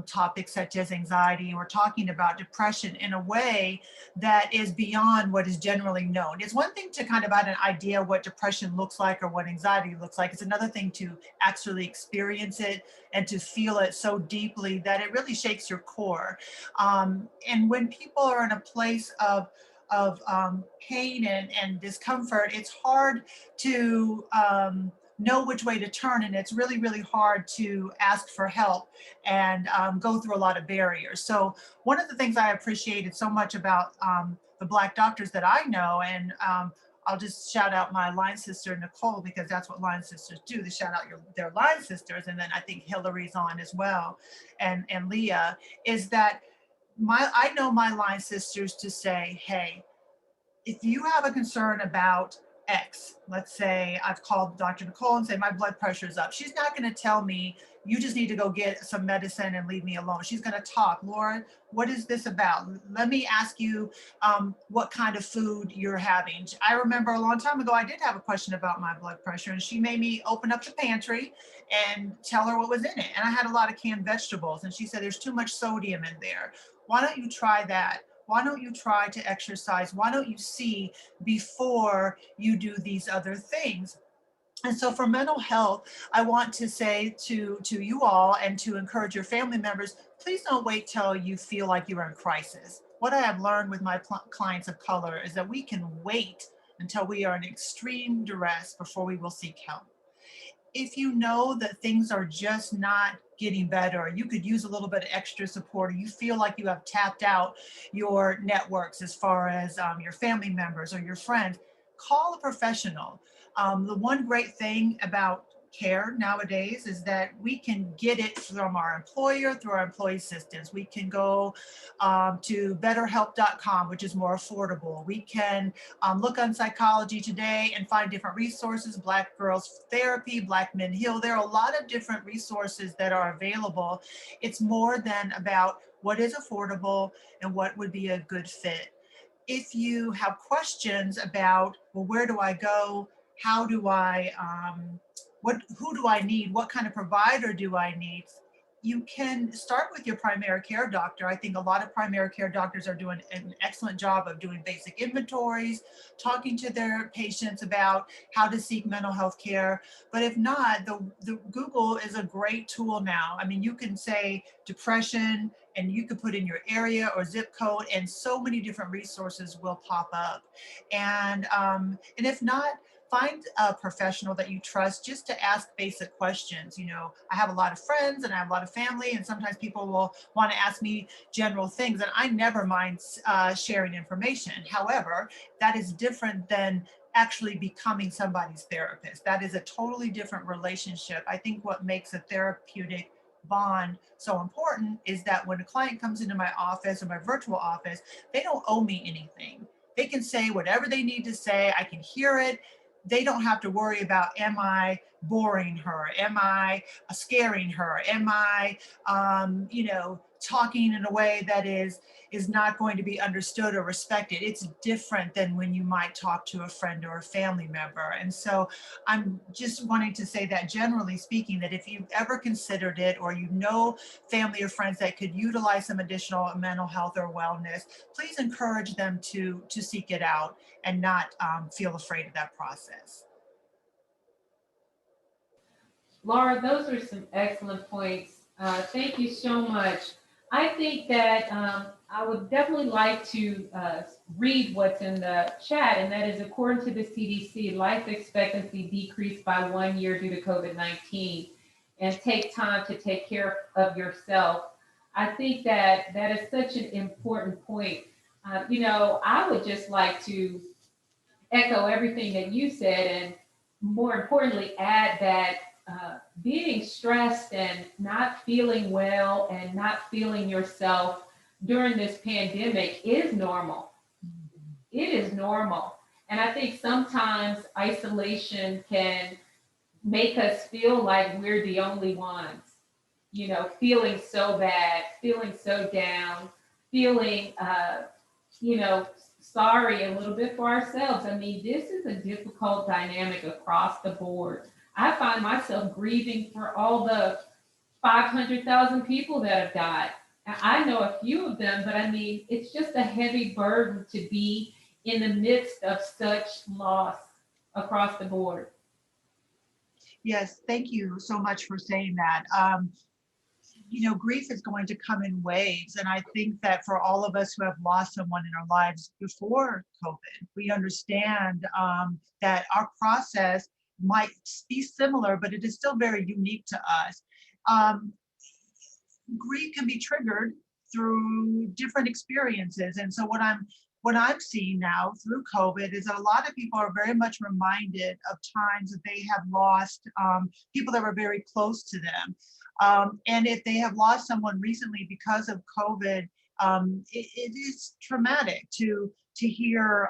topics such as anxiety. We're talking about depression in a way that is beyond what is generally known. It's one thing to kind of have an idea what depression looks like or what anxiety looks like. It's another thing to actually experience it and to feel it so deeply that it really shakes your core. And when people are in a place of pain and discomfort, it's hard to know which way to turn, and it's really, really hard to ask for help and go through a lot of barriers. So one of the things I appreciated so much about the Black doctors that I know, and I'll just shout out my line sister, Nicole, because that's what line sisters do. They shout out their line sisters. And then I think Hillary's on as well, and Leah, is that I know my line sisters to say, hey, if you have a concern about X, let's say I've called Dr. Nicole and say my blood pressure is up. She's not going to tell me, you just need to go get some medicine and leave me alone. She's going to talk, Laura, what is this about? Let me ask you what kind of food you're having. I remember a long time ago, I did have a question about my blood pressure, and she made me open up the pantry and tell her what was in it. And I had a lot of canned vegetables, and she said, there's too much sodium in there. Why don't you try that? Why don't you try to exercise? Why don't you see before you do these other things? And so for mental health, I want to say to you all and to encourage your family members, please don't wait till you feel like you're in crisis. What I have learned with my clients of color is that we can wait until we are in extreme duress before we will seek help. If you know that things are just not getting better, you could use a little bit of extra support, or you feel like you have tapped out your networks as far as your family members or your friends, call a professional. The one great thing about care nowadays is that we can get it from our employer through our employee assistance. We can go to betterhelp.com, which is more affordable. We can look on Psychology Today and find different resources, Black Girls Therapy, Black Men Heal. There are a lot of different resources that are available. It's more than about what is affordable and what would be a good fit. If you have questions about, well, where do I go? How do I, who do I need? What kind of provider do I need? You can start with your primary care doctor. I think a lot of primary care doctors are doing an excellent job of doing basic inventories, talking to their patients about how to seek mental health care. But if not, the Google is a great tool now. I mean, you can say depression and you could put in your area or zip code, and so many different resources will pop up. And if not, find a professional that you trust just to ask basic questions. You know, I have a lot of friends and I have a lot of family, and sometimes people will want to ask me general things, and I never mind sharing information. However, that is different than actually becoming somebody's therapist. That is a totally different relationship. I think what makes a therapeutic bond so important is that when a client comes into my office or my virtual office, they don't owe me anything. They can say whatever they need to say. I can hear it. They don't have to worry about, am I boring her? Am I scaring her? Am I, talking in a way that is not going to be understood or respected? It's different than when you might talk to a friend or a family member. And so I'm just wanting to say that, generally speaking, that if you've ever considered it, or you know family or friends that could utilize some additional mental health or wellness, please encourage them to seek it out and not feel afraid of that process. Laura, those are some excellent points. Thank you so much. I think that I would definitely like to read what's in the chat, and that is, according to the CDC, life expectancy decreased by 1 year due to COVID-19, and take time to take care of yourself. I think that that is such an important point. I would just like to echo everything that you said, and more importantly, add that being stressed and not feeling well and not feeling yourself during this pandemic is normal. It is normal. And I think sometimes isolation can make us feel like we're the only ones, feeling so bad, feeling so down, feeling, sorry a little bit for ourselves. I mean, this is a difficult dynamic across the board. I find myself grieving for all the 500,000 people that have died. I know a few of them, but I mean, it's just a heavy burden to be in the midst of such loss across the board. Yes, thank you so much for saying that. Grief is going to come in waves. And I think that for all of us who have lost someone in our lives before COVID, we understand that our process might be similar, but it is still very unique to us. Grief can be triggered through different experiences. And so what I'm seeing now through COVID is that a lot of people are very much reminded of times that they have lost people that were very close to them. And if they have lost someone recently because of COVID, it is traumatic to hear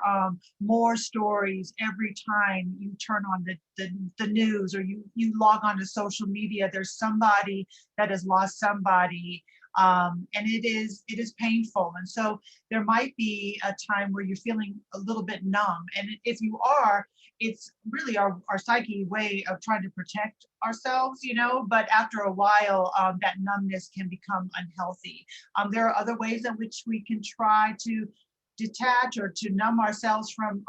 more stories every time you turn on the news, or you log on to social media. There's somebody that has lost somebody. And it is painful. And so there might be a time where you're feeling a little bit numb. And if you are, it's really our psyche way of trying to protect ourselves, but after a while, that numbness can become unhealthy. There are other ways in which we can try to detach or to numb ourselves from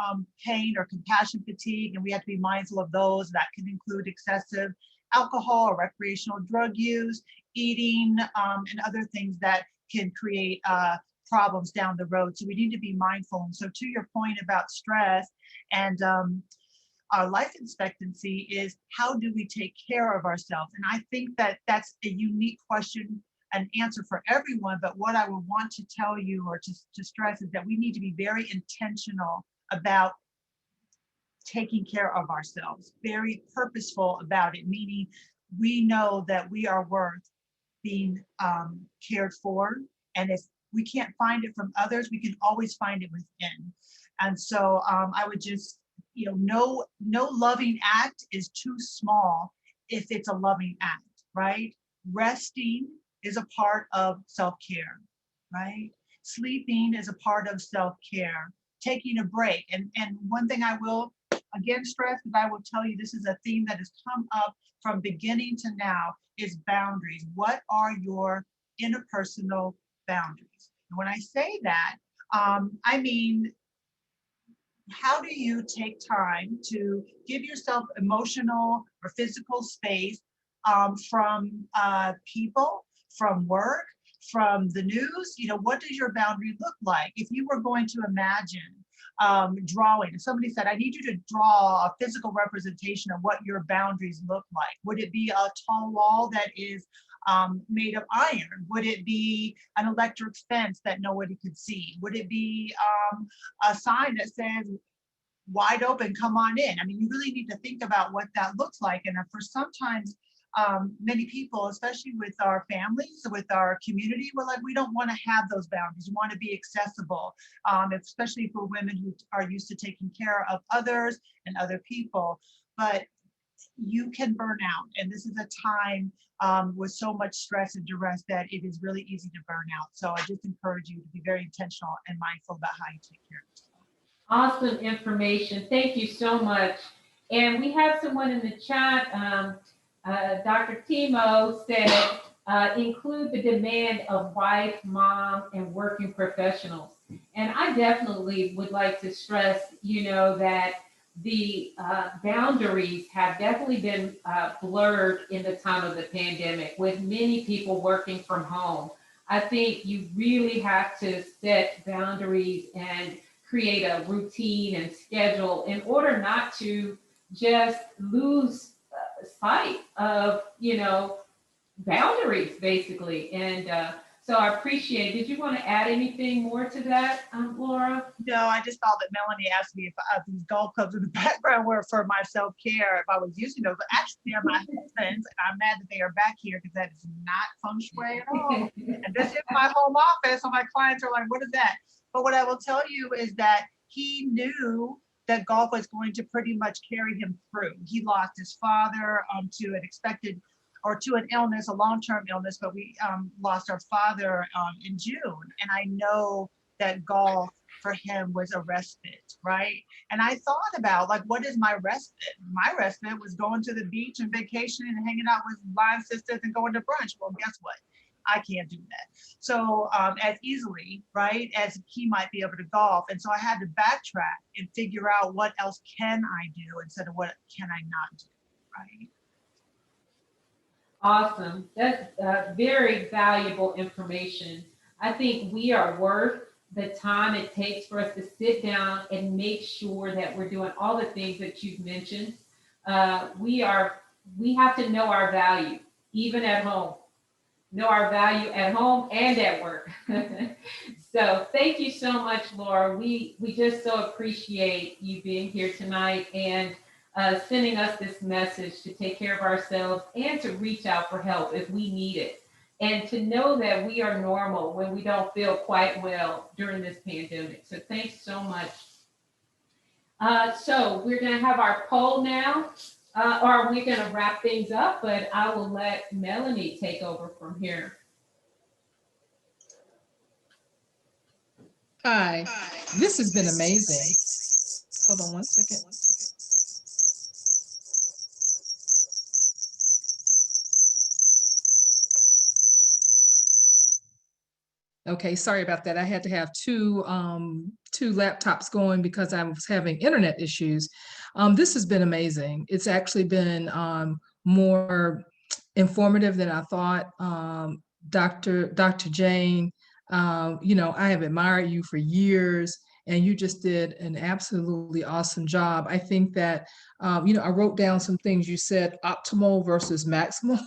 pain or compassion fatigue. And we have to be mindful of those. That can include excessive alcohol or recreational drug use, eating, and other things that can create problems down the road. So we need to be mindful. And so to your point about stress and our life expectancy, is how do we take care of ourselves? And I think that that's a unique question and answer for everyone. But what I would want to tell you, or to stress, is that we need to be very intentional about taking care of ourselves, very purposeful about it, meaning we know that we are worth being cared for. And if we can't find it from others, we can always find it within. And so I would just, no loving act is too small if it's a loving act, right? Resting is a part of self-care, right? Sleeping is a part of self-care. Taking a break. And one thing I will again stress, because I will tell you, this is a theme that has come up from beginning to now, is boundaries. What are your interpersonal boundaries? And when I say that, I mean, how do you take time to give yourself emotional or physical space from people, from work, from the news? What does your boundary look like? If you were going to imagine drawing, if somebody said, I need you to draw a physical representation of what your boundaries look like, would it be a tall wall that is made of iron? Would it be an electric fence that nobody could see? Would it be a sign that says wide open, come on in? I mean, you really need to think about what that looks like. And for sometimes many people, especially with our families, with our community, we're like, we don't want to have those boundaries. We want to be accessible, especially for women who are used to taking care of others and other people. But you can burn out. And this is a time with so much stress and duress that it is really easy to burn out. So I just encourage you to be very intentional and mindful about how you take care of yourself. Awesome information. Thank you so much. And we have someone in the chat, Dr. Timo said, include the demand of wife, mom, and working professionals. And I definitely would like to stress, that the boundaries have definitely been blurred in the time of the pandemic with many people working from home. I think you really have to set boundaries and create a routine and schedule in order not to just lose sight of, boundaries basically. And so I appreciate it. Did you want to add anything more to that, Laura? No, I just thought that Melanie asked me if these golf clubs in the background were for my self-care, if I was using those. But actually, they're my husband's, and I'm mad that they are back here because that is not feng shui at all. And this is my home office, so my clients are like, what is that? But what I will tell you is that he knew that golf was going to pretty much carry him through. He lost his father to an expected, or to an illness, a long-term illness, but we lost our father in June. And I know that golf for him was a respite, right? And I thought about, like, what is my respite? My respite was going to the beach and vacationing and hanging out with line sisters and going to brunch. Well, guess what? I can't do that. So as easily, right, as he might be able to golf. And so I had to backtrack and figure out what else can I do instead of what can I not do, right? Awesome. That's very valuable information. I think we are worth the time it takes for us to sit down and make sure that we're doing all the things that you've mentioned. We have to know our value, even at home. Know our value at home and at work. So thank you so much, Laura. We just so appreciate you being here tonight and sending us this message to take care of ourselves and to reach out for help if we need it. And to know that we are normal when we don't feel quite well during this pandemic. So thanks so much. So we're going to have our poll now. Or we're going to wrap things up, but I will let Melanie take over from here. Hi, this has been amazing. Hold on one second. Okay, sorry about that. I had to have two laptops going because I was having internet issues. This has been amazing. It's actually been more informative than I thought. Dr. Jayne, I have admired you for years, and you just did an absolutely awesome job. I think that, I wrote down some things you said, optimal versus maximal,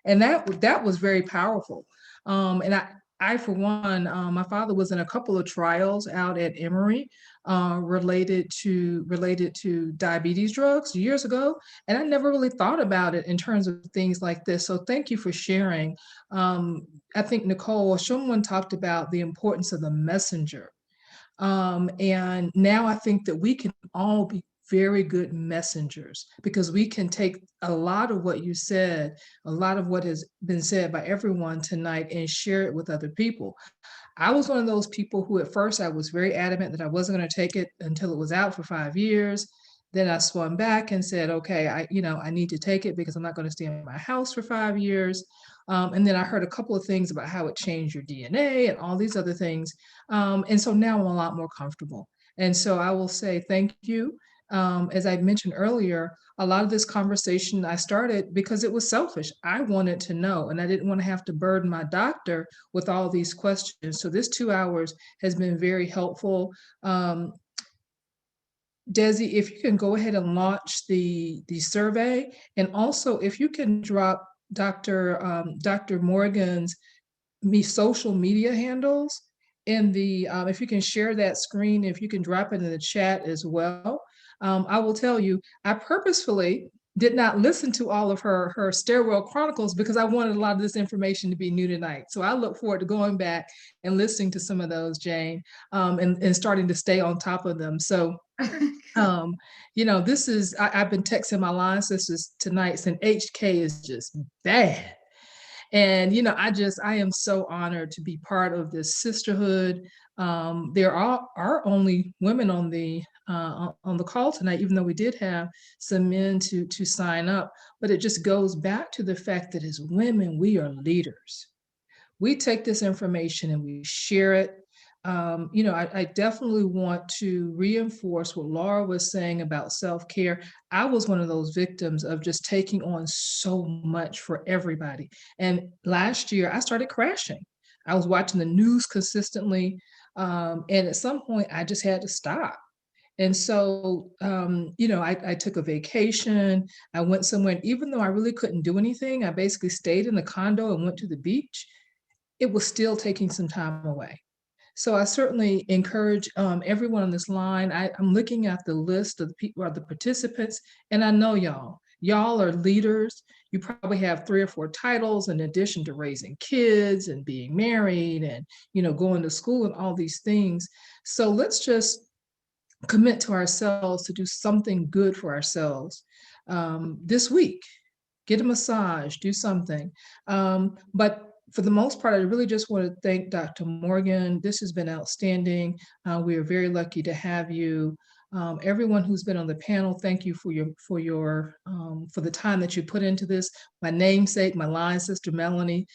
and that was very powerful. And I, for one, my father was in a couple of trials out at Emory related to diabetes drugs years ago, and I never really thought about it in terms of things like this. So thank you for sharing. I think Nicole, someone talked about the importance of the messenger, and now I think that we can all be very good messengers because we can take a lot of what you said, a lot of what has been said by everyone tonight, and share it with other people. I was one of those people who at first I was very adamant that I wasn't going to take it until it was out for 5 years. Then I swung back and said, okay, I need to take it because I'm not going to stay in my house for 5 years. And then I heard a couple of things about how it changed your DNA and all these other things. And so now I'm a lot more comfortable. And so I will say thank you. As I mentioned earlier, a lot of this conversation I started because it was selfish. I wanted to know, and I didn't want to have to burden my doctor with all these questions. So this 2 hours has been very helpful. Desi, if you can go ahead and launch the survey, and also if you can drop Dr. Morgan's social media handles in the, if you can share that screen, if you can drop it in the chat as well. I will tell you, I purposefully did not listen to all of her Stairwell Chronicles because I wanted a lot of this information to be new tonight. So I look forward to going back and listening to some of those, Jayne, and starting to stay on top of them. So You know, this is, I've been texting my line sisters tonight saying HK is just bad. And, you know, I am so honored to be part of this sisterhood. There are only women on the call tonight, even though we did have some men to sign up. But it just goes back to the fact that as women, we are leaders. We take this information and we share it. You know, I definitely want to reinforce what Laura was saying about self-care. I was one of those victims of just taking on so much for everybody. And last year I started crashing. I was watching the news consistently. And at some point I just had to stop. And so, you know, I took a vacation. I went somewhere, and even though I really couldn't do anything, I basically stayed in the condo and went to the beach. It was still taking some time away. So I certainly encourage everyone on this line. I'm looking at the list of the people, or the participants, and I know y'all are leaders. You probably have 3 or 4 titles in addition to raising kids and being married and, you know, going to school and all these things. So let's just commit to ourselves to do something good for ourselves this week. Get a massage, do something. But for the most part, I really just want to thank Dr. Morgan. This has been outstanding. We are very lucky to have you. Everyone who's been on the panel, thank you for for the time that you put into this. My namesake, my line sister Melanie,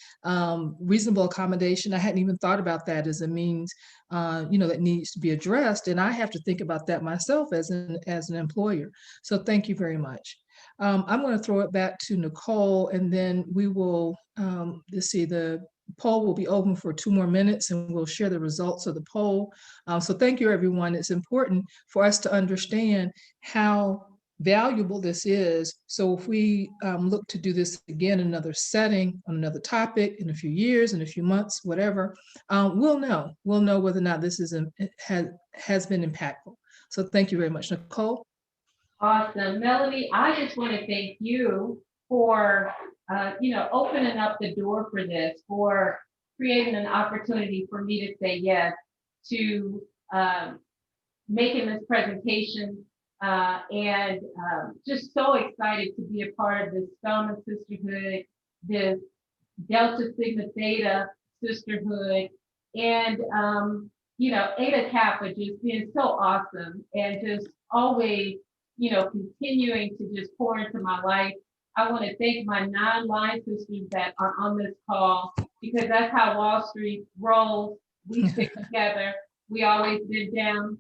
reasonable accommodation. I hadn't even thought about that as a means, you know, that needs to be addressed, and I have to think about that myself as an employer. So thank you very much. I'm going to throw it back to Nicole, and then we will, let's see, the poll will be open for 2 more minutes and we'll share the results of the poll. So thank you, everyone. It's important for us to understand how valuable this is. So if we look to do this again in another setting, on another topic, in a few years, in a few months, whatever, we'll know whether or not this has been impactful. So thank you very much. Nicole? Awesome. Melanie, I just want to thank you for, you know, opening up the door for this, for creating an opportunity for me to say yes to making this presentation, and just so excited to be a part of this Spelman sisterhood, this Delta Sigma Theta sisterhood, and you know, Eta Kappa just being so awesome and just always, you know, continuing to just pour into my life. I want to thank my non-line sisters that are on this call, because that's how Wall Street rolls. We stick together. We always been down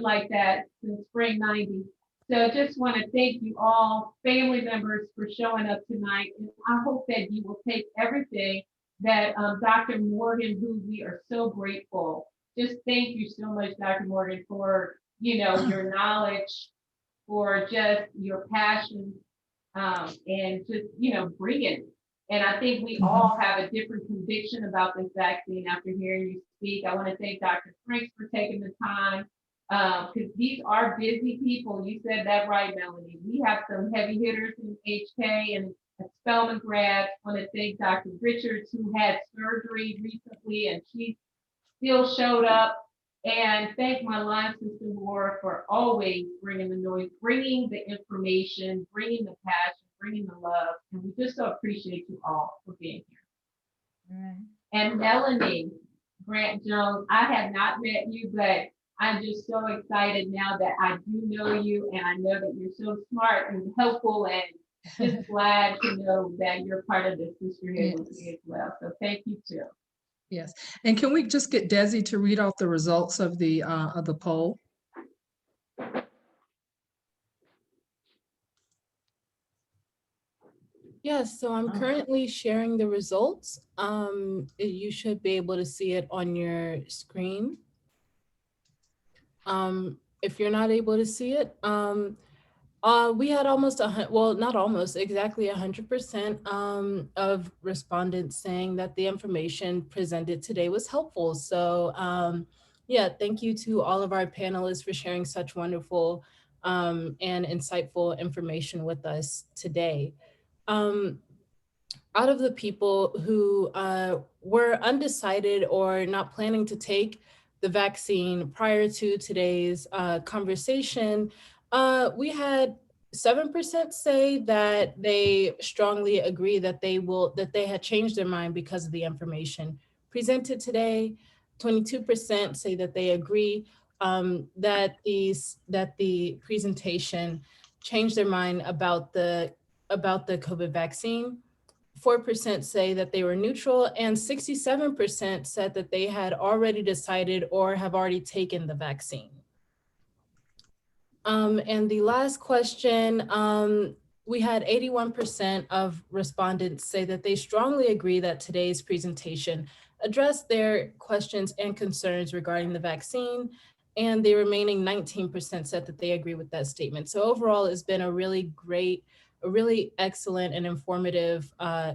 like that since spring '90. So just want to thank you all, family members, for showing up tonight. And I hope that you will take everything that Dr. Morgan, who we are so grateful. Just thank you so much, Dr. Morgan, for, you know, your knowledge, for just your passion, and just, you know, bringing it. And I think we all have a different conviction about this vaccine after hearing you speak. I want to thank Dr. Franks for taking the time, because these are busy people. You said that right, Melanie. We have some heavy hitters in HK and a Spelman grad. I want to thank Dr. Richards, who had surgery recently, and she still showed up. And thank my line sister Laura for always bringing the noise, bringing the information, bringing the passion, bringing the love. And we just so appreciate you all for being here. All right. And Melanie Grant Jones, I have not met you, but I'm just so excited now that I do know you, and I know that you're so smart and helpful, and just glad to know that you're part of this sisterhood with me as well. So thank you too. Yes. And can we just get Desi to read out the results of the poll? Yes, so I'm currently sharing the results. You should be able to see it on your screen. If you're not able to see it, we had almost not almost, exactly 100% of respondents saying that the information presented today was helpful. So yeah, thank you to all of our panelists for sharing such wonderful and insightful information with us today. Out of the people who were undecided or not planning to take the vaccine. Prior to today's conversation, we had 7% say that they strongly agree that they had changed their mind because of the information presented today. 22% say that they agree that the presentation changed their mind about the COVID vaccine. 4% say that they were neutral, and 67% said that they had already decided or have already taken the vaccine. And the last question, we had 81% of respondents say that they strongly agree that today's presentation addressed their questions and concerns regarding the vaccine, and the remaining 19% said that they agree with that statement. So overall, it's been a really excellent and informative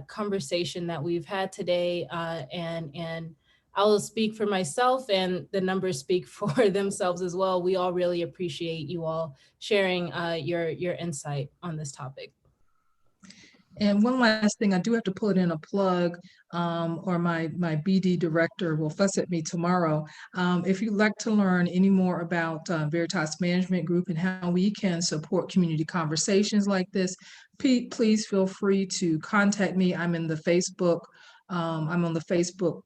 conversation that we've had today, and I'll speak for myself, and the numbers speak for themselves as well. We all really appreciate you all sharing your insight on this topic. And one last thing, I do have to put in a plug, or my BD director will fuss at me tomorrow. If you'd like to learn any more about Veritas Management Group and how we can support community conversations like this, please feel free to contact me. I'm in the Facebook, I'm on the Facebook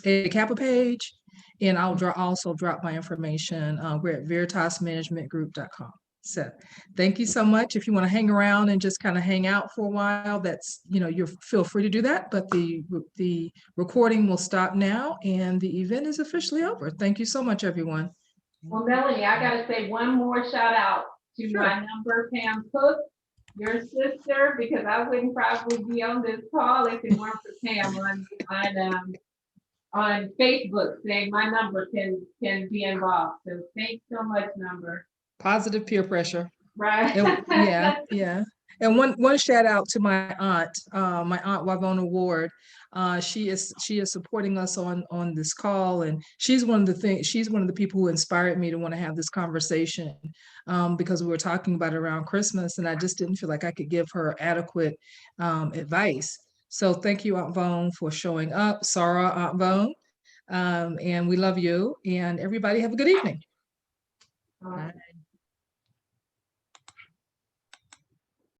Ada Kappa page, and I'll also drop my information. We're at veritasmanagementgroup.com. So thank you so much. If you want to hang around and just kind of hang out for a while, that's, you feel free to do that, but the recording will stop now and the event is officially over. Thank you so much, everyone. Well, Melanie, I gotta say one more shout out to Sure. my number, Pam Cook, your sister, because I wouldn't probably be on this call if it weren't for Pam on Facebook saying my number can be involved. So thanks so much, number. Positive peer pressure. Right. Yeah. And one shout out to my aunt Wavona Ward. She is supporting us on this call, and she's one of the people who inspired me to want to have this conversation, because we were talking about it around Christmas, and I just didn't feel like I could give her adequate advice. So thank you, Aunt Vone, for showing up. Sarah, Aunt Vone, and we love you. And everybody have a good evening. All right.